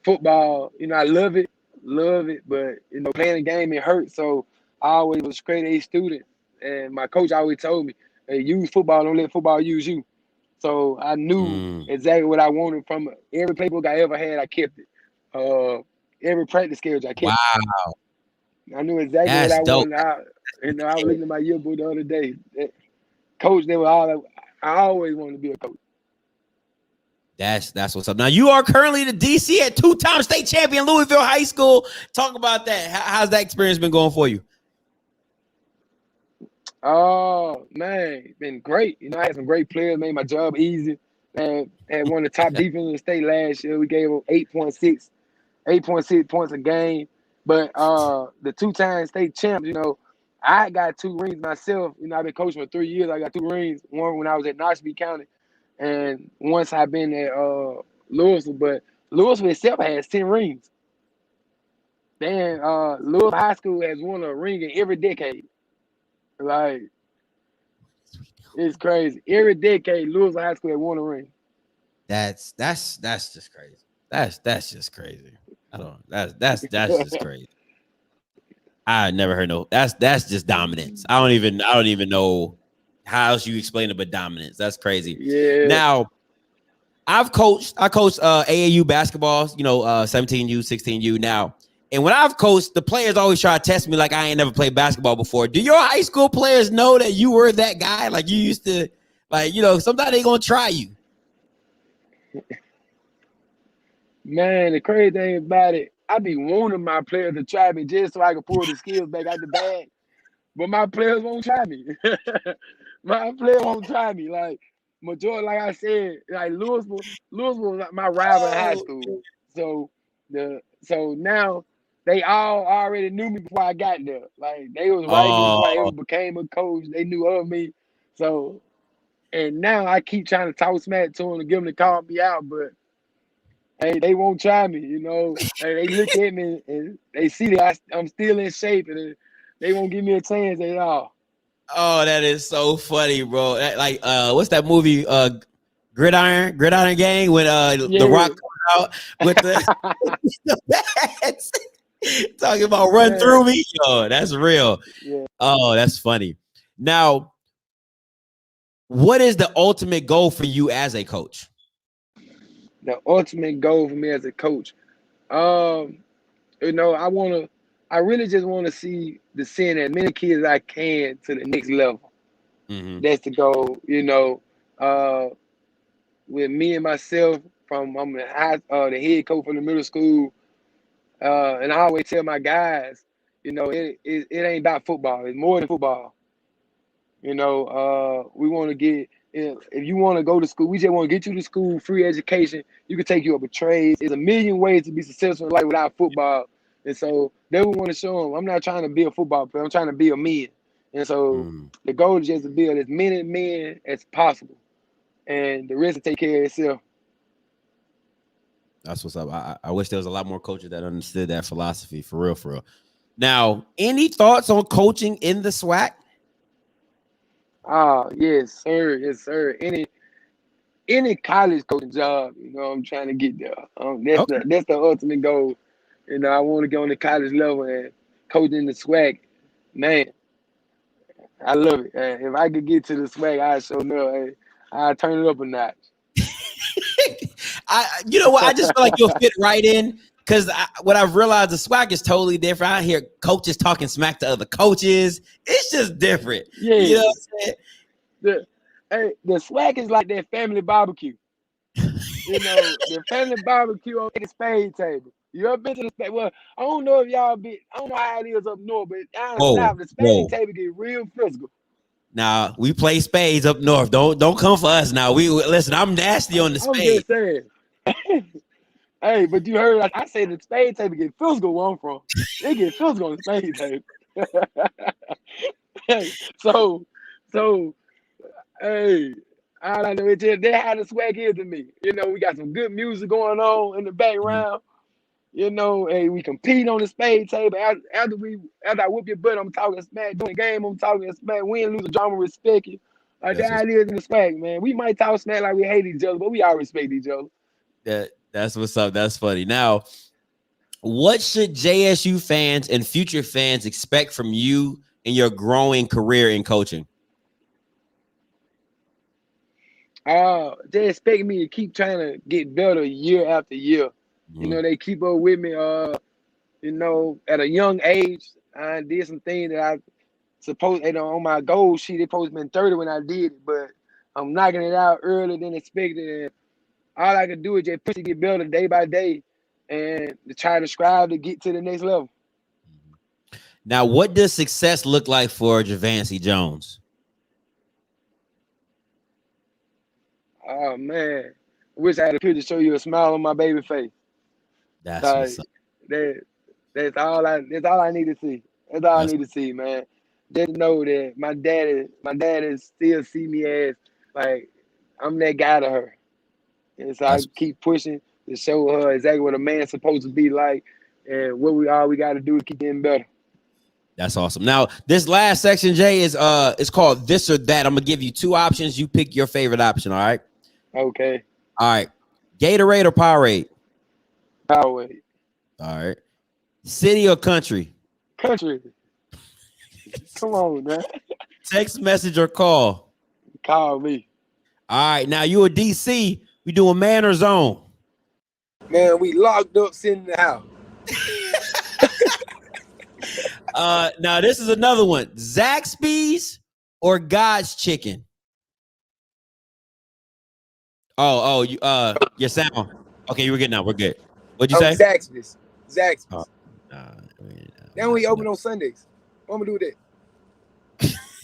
football, you know, I love it, but, you know, playing the game, it hurts. So I always was a straight A student. And my coach always told me, hey, use football, don't let football use you. So I knew exactly what I wanted from every playbook I ever had. I kept it. Every practice schedule I kept. Wow. I knew exactly That's what I dope. wanted. I was looking at my yearbook the other day. Coach, they were all. I always wanted to be a coach. That's what's up. Now you are currently the DC at 2-time state champion Louisville High School. Talk about that. How's that experience been going for you? Oh man, it's been great. You know, I had some great players, made my job easy. And had one of the top defenses in the state last year. We gave them 8.6 points a game. But the 2-time state champs, you know, I got 2 rings myself. You know, I've been coaching for 3 years. I got 2 rings. One when I was at Noxubee County, and once I've been at Louisville. But Louisville itself has 10 rings. Then Louisville High School has won a ring in every decade. Like, it's crazy. Every decade, Louisville High School has won a ring. That's just crazy. That's just crazy. I don't. That's just crazy. I never heard no. That's just dominance. I don't even know how else you explain it, but dominance. That's crazy. Yeah. Now, I coached AAU basketball. You know, 17U, 16U now. And when I've coached, the players always try to test me like I ain't never played basketball before. Do your high school players know that you were that guy? Like you used to, like, you know, sometimes they gonna try you. Man, the crazy thing about it, I be wanting my players to try me just so I can pull the skills back out the bag. But my players won't try me. My players won't try me. Like, majority, like I said, like Louisville was my rival in high school. So now they all already knew me before I got there. Like, they was right before I ever became a coach. They knew of me. So, and now I keep trying to talk smack to them to get them to call me out, but hey, they won't try me, you know. Hey, they look at me and they see that I'm still in shape, and they won't give me a chance at all. Oh, that is so funny, bro. Like, what's that movie? Gridiron Gang when The Rock comes out with the bats. Talking about run through me. Yo, that's real. Yeah. Oh, that's funny. Now, what is the ultimate goal for you as a coach? The ultimate goal for me as a coach, you know, I really just want to send as many kids as I can to the next level. Mm-hmm. That's the goal, you know. With me and myself, I'm the head coach from the middle school. And I always tell my guys, you know, it ain't about football. It's more than football. You know, we want to get, if you want to go to school, we just want to get you to school, free education. You can take you up a trade. There's a million ways to be successful in life without football. And so they would want to show them, I'm not trying to be a football player. I'm trying to be a man. And so the goal is just to build as many men as possible. And the rest will take care of itself. That's what's up. I wish there was a lot more coaches that understood that philosophy for real, for real. Now, any thoughts on coaching in the SWAC? Yes, sir. Yes, sir. Any college coaching job, you know, I'm trying to get there. That's the ultimate goal. You know, I want to get on the college level and coaching the SWAC. Man, I love it. If I could get to the SWAC, I sure know. I'll turn it up a notch. You know what? I just feel like you'll fit right in because what I've realized, the SWAC is totally different. I hear coaches talking smack to other coaches. It's just different. Yeah. You know what I'm saying? The SWAC is like that family barbecue. You know, the family barbecue on the spade table. You ever been to the spade? Well, I don't know if y'all been. I don't know how it is up north, but down south, the spade table get real physical. Now we play spades up north. Don't come for us now. We listen. I'm nasty on the spade. I'm just saying. Hey, but you heard I say the spade table get physical where I'm from. They get physical on the spade table. Hey, so hey, I know it just that's how the SWAC is to me. You know, we got some good music going on in the background. You know, hey, we compete on the spade table. After I whoop your butt, I'm talking smack. During the game, I'm talking smack. Win, lose, or draw, I'm respect you. That's how it is in the SWAC, man. We might talk smack like we hate each other, but we all respect each other. That's what's up. That's funny. Now, what should JSU fans and future fans expect from you in your growing career in coaching? They expect me to keep trying to get better year after year. You know, they keep up with me. You know, at a young age, I did some things that I supposed, on my goal sheet, it supposed to been 30 when I did it, but I'm knocking it out earlier than expected. And all I can do is just push to get better day by day and to try to strive to get to the next level. Now, what does success look like for Javancy Jones? Oh, man. I wish I had a picture to show you a smile on my baby face. That's what's up. That's all I need to see. That's all I need to see, man. Just know that my daddy still see me as like I'm that guy to her. And so I keep pushing to show her exactly what a man's supposed to be like and what we got to do to keep getting better. That's awesome. Now, this last section, Jay, is it's called This or That. I'm gonna give you two options. You pick your favorite option, all right? Okay. All right. Gatorade or Powerade? Powerade. All right. City or country? Country. Come on, man. Text message or call? Call me. All right. Now, you a DC. We doing man or zone? Man, we locked up sitting in the house. Now this is another one. Zaxby's or God's Chicken? Your sound. Okay, you were good now. We're good. What'd you say? Zaxby's. Oh, Then we open on Sundays. What am I gonna do with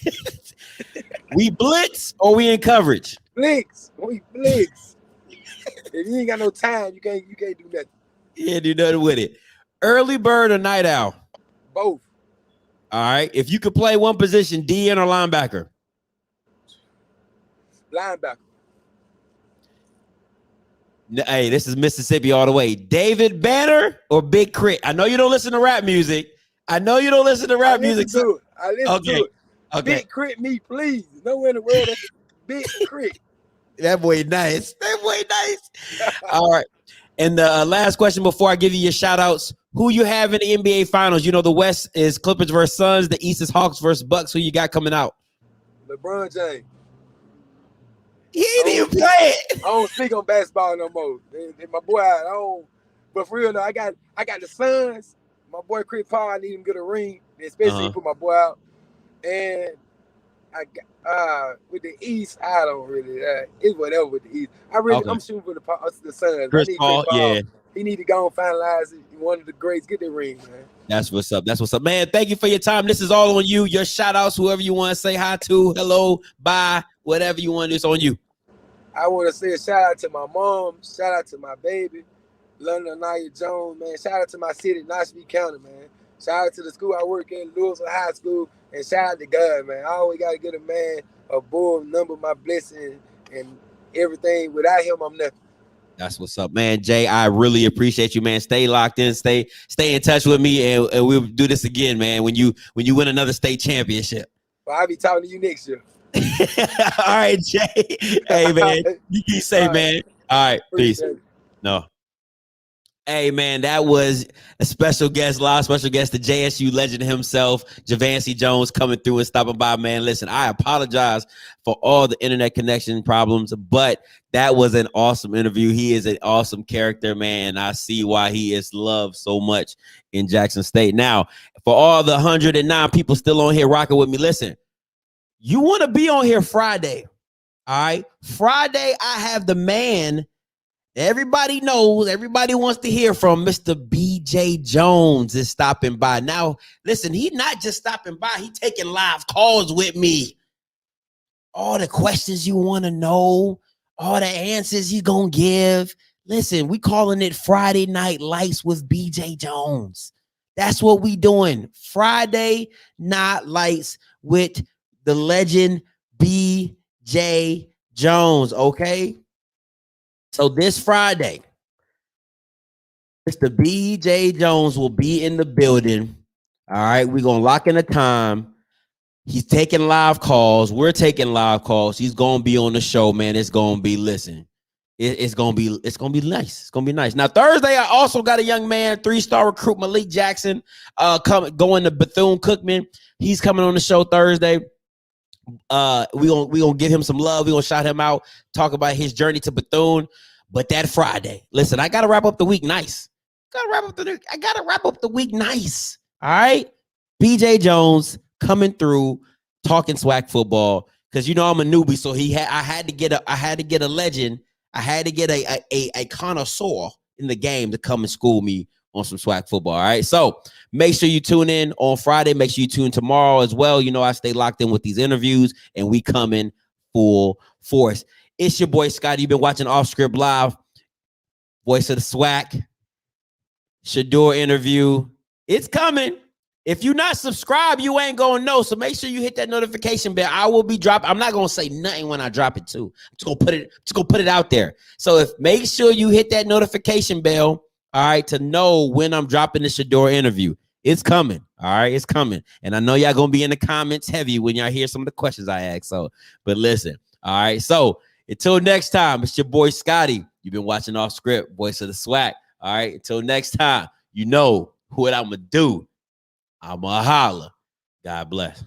that? We blitz or we in coverage? Blitz. We blitz. If you ain't got no time, you can't do nothing. Yeah, do nothing with it. Early bird or night owl? Both. All right. If you could play one position, DN or linebacker? Linebacker. Hey, this is Mississippi all the way. David Banner or Big Crit? I know you don't listen to rap music. I listen to it. I listen to it. Okay. Big Crit me, please. Nowhere in the world that's Big Crit. That boy nice. All right. And the last question before I give you your shout outs, who you have in the NBA finals? You know, the West is Clippers versus Suns. The East is Hawks versus Bucks. Who you got coming out? LeBron James. He ain't even play it. I don't speak on basketball no more. And my boy, I don't. But for real, though, I got the Suns. My boy Chris Paul, I need him to get a ring, especially put my boy out. And With the East, I don't really. It's whatever with the East. Okay. I'm shooting for the Suns. Chris I need Paul, Chris Paul. yeah. He need to go and finalize it. One of the greats. Get the ring, man. That's what's up. That's what's up, man. Thank you for your time. This is all on you. Your shout outs, whoever you want to say hi to, hello, bye, whatever you want to do, it's on you. I want to say a shout out to my mom, shout out to my baby, London Anaya Jones, man. Shout out to my city, Knoxville County, man. Shout out to the school I work in, Louisville High School, and shout out to God, man. I always got to get a man a bull number my blessing and everything. Without him, I'm nothing. That's what's up, man. Jay, I really appreciate you, man. Stay locked in, stay in touch with me, and we'll do this again, man. When you win another state championship. Well, I'll be talking to you next year. All right, Jay. Hey, man. You keep safe, man. All right, peace. No. Hey, man, that was a special guest, the JSU legend himself, Javancy Jones, coming through and stopping by, man. Listen, I apologize for all the internet connection problems, but that was an awesome interview. He is an awesome character, man, and I see why he is loved so much in Jackson State. Now, for all the 109 people still on here rocking with me, listen, you want to be on here Friday, all right? Friday, I have the man everybody knows, everybody wants to hear from. Mr. BJ Jones is stopping by. Now, listen, he's not just stopping by. He's taking live calls with me. All the questions you want to know, all the answers he's going to give. Listen, we calling it Friday Night Lights with BJ Jones. That's what we doing. Friday Night Lights with the legend BJ Jones, okay? So this Friday, Mr. BJ Jones will be in the building. All right, we're going to lock in a time. He's taking live calls. We're taking live calls. He's going to be on the show, man. It's going to be, listen, it's going to be nice. It's going to be nice. Now, Thursday, I also got a young man, 3-star recruit, Malik Jackson, going to Bethune-Cookman. He's coming on the show Thursday. We gonna give him some love. We gonna shout him out, talk about his journey to Bethune. But that Friday, listen, I gotta wrap up the week nice. I gotta wrap up the week nice. All right, BJ Jones coming through, talking SWAC football, because you know I'm a newbie, so I had to get a legend. I had to get a connoisseur in the game to come and school me on some SWAC football. All right. So make sure you tune in on Friday. Make sure you tune tomorrow as well. You know, I stay locked in with these interviews and we come in full force. It's your boy Scotty. You've been watching Off Script Live. Voice of the SWAC. Shador interview. It's coming. If you're not subscribed, you ain't going to know. So make sure you hit that notification bell. I will be dropping. I'm not going to say nothing when I drop it too. I'm just going to put it out there. So make sure you hit that notification bell. All right, to know when I'm dropping the Shador interview. It's coming. All right, it's coming. And I know y'all going to be in the comments heavy when y'all hear some of the questions I ask. So, but listen. All right, so until next time, it's your boy Scotty. You've been watching Off Script, Voice of the SWAC. All right, until next time, you know what I'm going to do. I'm going to holler. God bless.